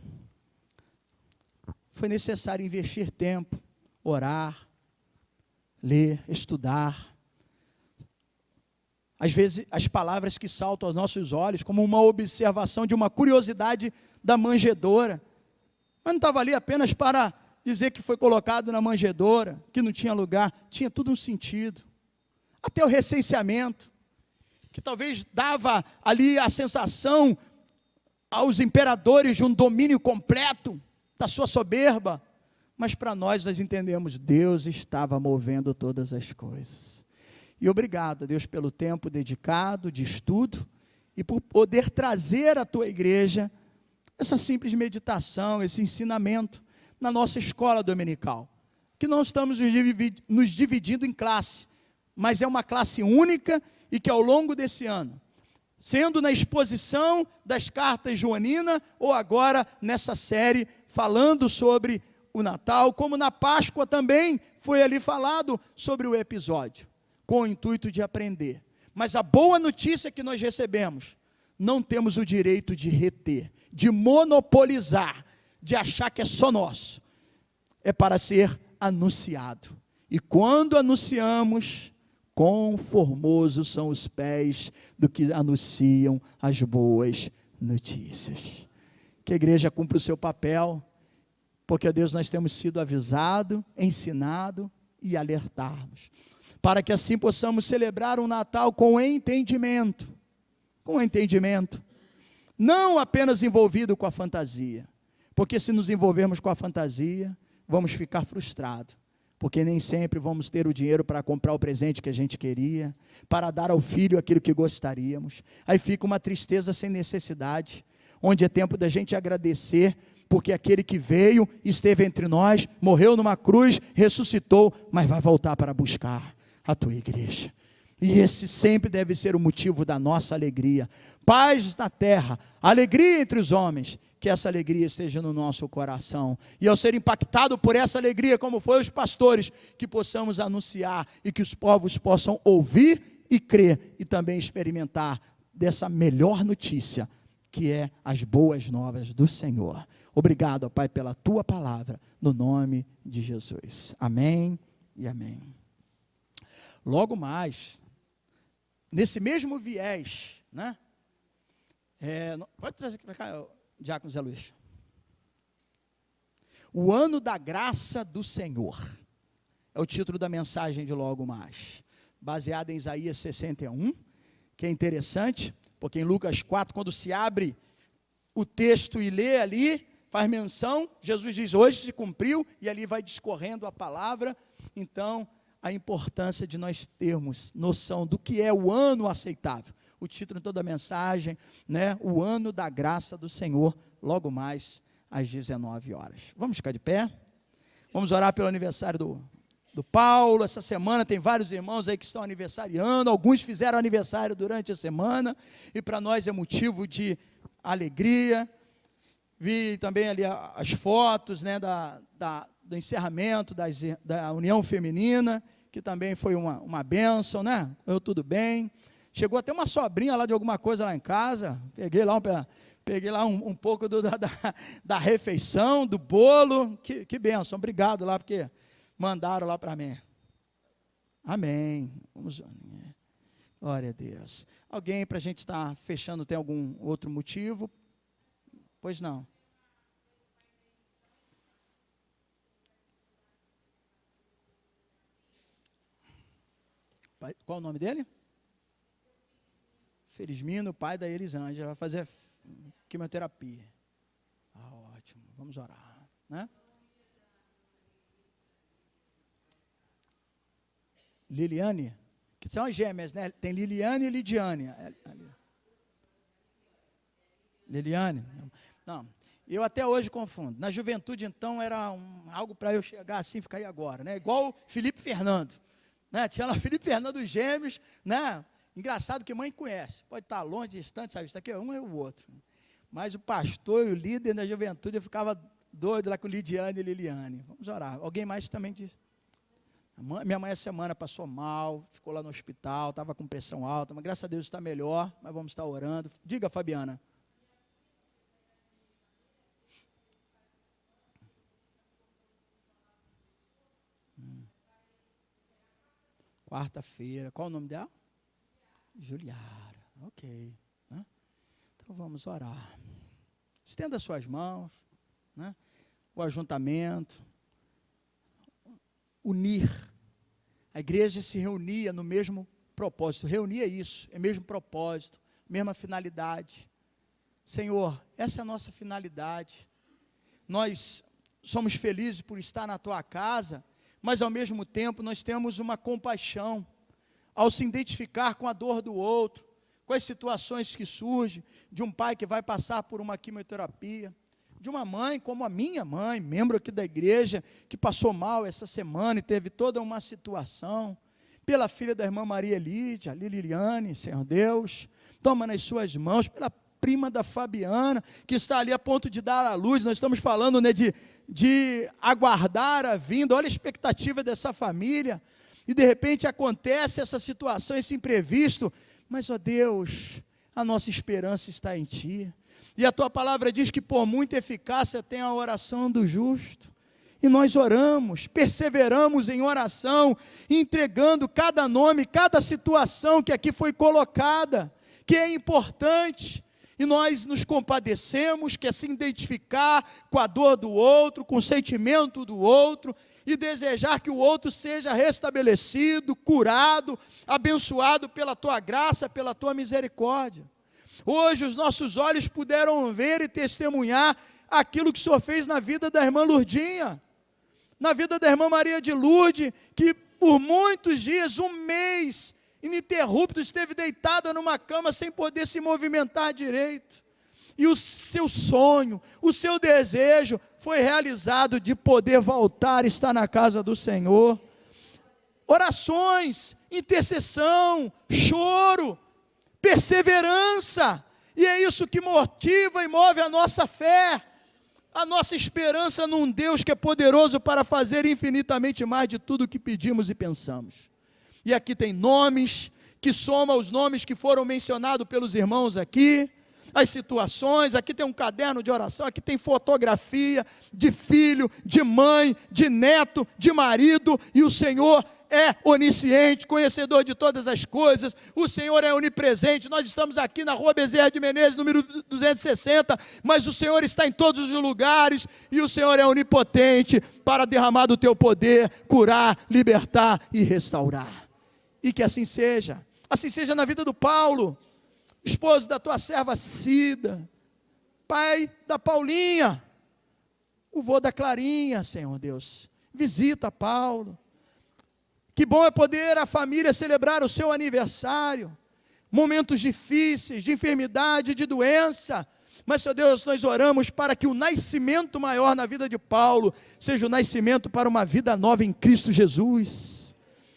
Foi necessário investir tempo, orar, ler, estudar. Às vezes, as palavras que saltam aos nossos olhos, como uma observação de uma curiosidade da manjedoura, mas não estava ali apenas para dizer que foi colocado na manjedoura, que não tinha lugar, tinha tudo um sentido. Até o recenseamento, que talvez dava ali a sensação aos imperadores de um domínio completo da sua soberba, mas para nós entendemos, Deus estava movendo todas as coisas. E obrigado, Deus, pelo tempo dedicado de estudo e por poder trazer à tua igreja essa simples meditação, esse ensinamento na nossa escola dominical, que não estamos nos dividindo em classe, mas é uma classe única e que ao longo desse ano, sendo na exposição das cartas joaninas ou agora nessa série falando sobre o Natal, como na Páscoa também foi ali falado sobre o episódio, com o intuito de aprender. Mas a boa notícia que nós recebemos, não temos o direito de reter, de monopolizar, de achar que é só nosso. É para ser anunciado. E quando anunciamos, quão formosos são os pés do que anunciam as boas notícias. Que a igreja cumpra o seu papel, porque, Deus, nós temos sido avisados, ensinados e alertados, para que assim possamos celebrar um Natal com entendimento, não apenas envolvido com a fantasia, porque se nos envolvermos com a fantasia, vamos ficar frustrados, porque nem sempre vamos ter o dinheiro para comprar o presente que a gente queria, para dar ao filho aquilo que gostaríamos, aí fica uma tristeza sem necessidade, onde é tempo da gente agradecer, porque aquele que veio, esteve entre nós, morreu numa cruz, ressuscitou, mas vai voltar para buscar a tua igreja, e esse sempre deve ser o motivo da nossa alegria, paz na terra, alegria entre os homens, que essa alegria esteja no nosso coração, e ao ser impactado por essa alegria, como foi os pastores, que possamos anunciar, e que os povos possam ouvir e crer, e também experimentar dessa melhor notícia, que é as boas novas do Senhor. Obrigado, ó Pai, pela tua palavra, no nome de Jesus, amém e amém. Logo mais, nesse mesmo viés, pode trazer aqui para cá, Diácono Zé Luiz. O ano da graça do Senhor, é o título da mensagem de logo mais, baseada em Isaías 61, que é interessante, porque em Lucas 4, quando se abre o texto e lê ali, faz menção, Jesus diz, hoje se cumpriu, e ali vai discorrendo a palavra. Então, a importância de nós termos noção do que é o ano aceitável. O título de toda a mensagem, o ano da graça do Senhor, logo mais às 19 horas. Vamos ficar de pé? Vamos orar pelo aniversário do Paulo. Essa semana tem vários irmãos aí que estão aniversariando, alguns fizeram aniversário durante a semana, e para nós é motivo de alegria. Vi também ali as fotos, do encerramento da União Feminina, que também foi uma bênção, correu tudo bem. chegou até uma sobrinha lá de alguma coisa lá em casa, peguei lá um pouco da refeição, do bolo, que bênção, obrigado lá, porque mandaram lá para mim. Amém. Vamos, glória a Deus. Alguém, para a gente estar fechando, tem algum outro motivo? Pois não. Qual o nome dele? Felismino, pai da Elisângela, vai fazer quimioterapia. Ótimo, vamos orar, né? Liliane, que são as gêmeas, né? Tem Liliane e Lidiane. Liliane? Não, eu até hoje confundo. Na juventude, então, era algo para eu chegar assim, ficar aí agora, né? Igual Felipe Fernando, né? Tinha lá Felipe Fernando, os gêmeos, né? Engraçado que mãe conhece, pode estar longe, distante, sabe? Isso aqui é um e o outro. Mas o pastor e o líder da juventude, eu ficava doido lá com Lidiane e Liliane. Vamos orar. Alguém mais também disse? Minha mãe essa semana passou mal, ficou lá no hospital, estava com pressão alta, mas graças a Deus está melhor, mas vamos estar orando. Diga, Fabiana. Quarta-feira, qual o nome dela? Juliara, ok. Né? Então vamos orar. Estenda suas mãos, né? O ajuntamento, unir. A igreja se reunia no mesmo propósito. Reunir é isso, é o mesmo propósito, mesma finalidade. Senhor, essa é a nossa finalidade. Nós somos felizes por estar na tua casa, mas ao mesmo tempo nós temos uma compaixão ao se identificar com a dor do outro, com as situações que surgem, de um pai que vai passar por uma quimioterapia, de uma mãe como a minha mãe, membro aqui da igreja, que passou mal essa semana e teve toda uma situação, pela filha da irmã Maria Lídia, Liliane, Senhor Deus, toma nas suas mãos, pela prima da Fabiana, que está ali a ponto de dar à luz. Nós estamos falando, né, de aguardar a vinda, olha a expectativa dessa família, e de repente acontece essa situação, esse imprevisto, mas ó Deus, a nossa esperança está em Ti, e a Tua palavra diz que por muita eficácia tem a oração do justo, e nós oramos, perseveramos em oração, entregando cada nome, cada situação que aqui foi colocada, que é importante, e nós nos compadecemos, que é se identificar com a dor do outro, com o sentimento do outro, e desejar que o outro seja restabelecido, curado, abençoado pela Tua graça, pela Tua misericórdia. Hoje os nossos olhos puderam ver e testemunhar aquilo que o Senhor fez na vida da irmã Lurdinha, na vida da irmã Maria de Lourdes, que por muitos dias, um mês, ininterrupto, esteve deitada numa cama sem poder se movimentar direito. E o seu sonho, o seu desejo foi realizado de poder voltar e estar na casa do Senhor. Orações, intercessão, choro, perseverança, e é isso que motiva e move a nossa fé, a nossa esperança num Deus que é poderoso para fazer infinitamente mais de tudo o que pedimos e pensamos. E aqui tem nomes, que soma os nomes que foram mencionados pelos irmãos aqui, as situações, aqui tem um caderno de oração, aqui tem fotografia de filho, de mãe, de neto, de marido, e o Senhor é onisciente, conhecedor de todas as coisas, o Senhor é onipresente. Nós estamos aqui na Rua Bezerra de Menezes, número 260, mas o Senhor está em todos os lugares, e o Senhor é onipotente para derramar do teu poder, curar, libertar e restaurar. E que assim seja na vida do Paulo, esposo da tua serva Cida, pai da Paulinha, o vô da Clarinha, Senhor Deus, visita Paulo. Que bom é poder a família celebrar o seu aniversário, momentos difíceis, de enfermidade, de doença, mas, Senhor Deus, nós oramos para que o nascimento maior na vida de Paulo, seja o nascimento para uma vida nova em Cristo Jesus,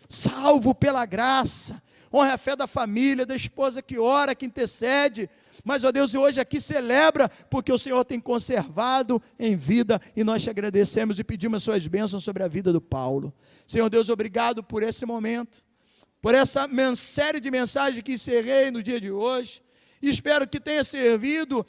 salvo pela graça. Honra a fé da família, da esposa que ora, que intercede, mas, ó Deus, e hoje aqui celebra, porque o Senhor tem conservado em vida, e nós te agradecemos e pedimos as suas bênçãos sobre a vida do Paulo. Senhor Deus, obrigado por esse momento, por essa série de mensagens que encerrei no dia de hoje. E espero que tenha servido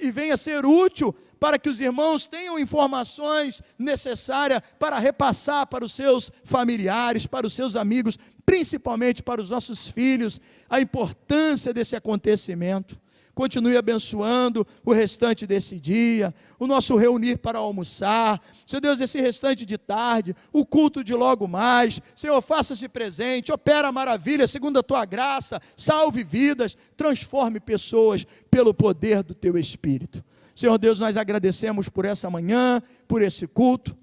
e venha ser útil para que os irmãos tenham informações necessárias para repassar para os seus familiares, para os seus amigos, principalmente para os nossos filhos, a importância desse acontecimento. Continue abençoando o restante desse dia, o nosso reunir para almoçar. Senhor Deus, esse restante de tarde, o culto de logo mais. Senhor, faça-se presente, opera maravilha, segundo a tua graça, salve vidas, transforme pessoas pelo poder do teu Espírito. Senhor Deus, nós agradecemos por essa manhã, por esse culto.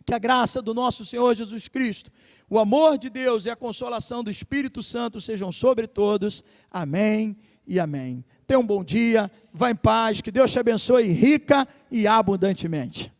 Que a graça do nosso Senhor Jesus Cristo, o amor de Deus e a consolação do Espírito Santo sejam sobre todos. Amém e amém. Tenha um bom dia, vá em paz, que Deus te abençoe rica e abundantemente.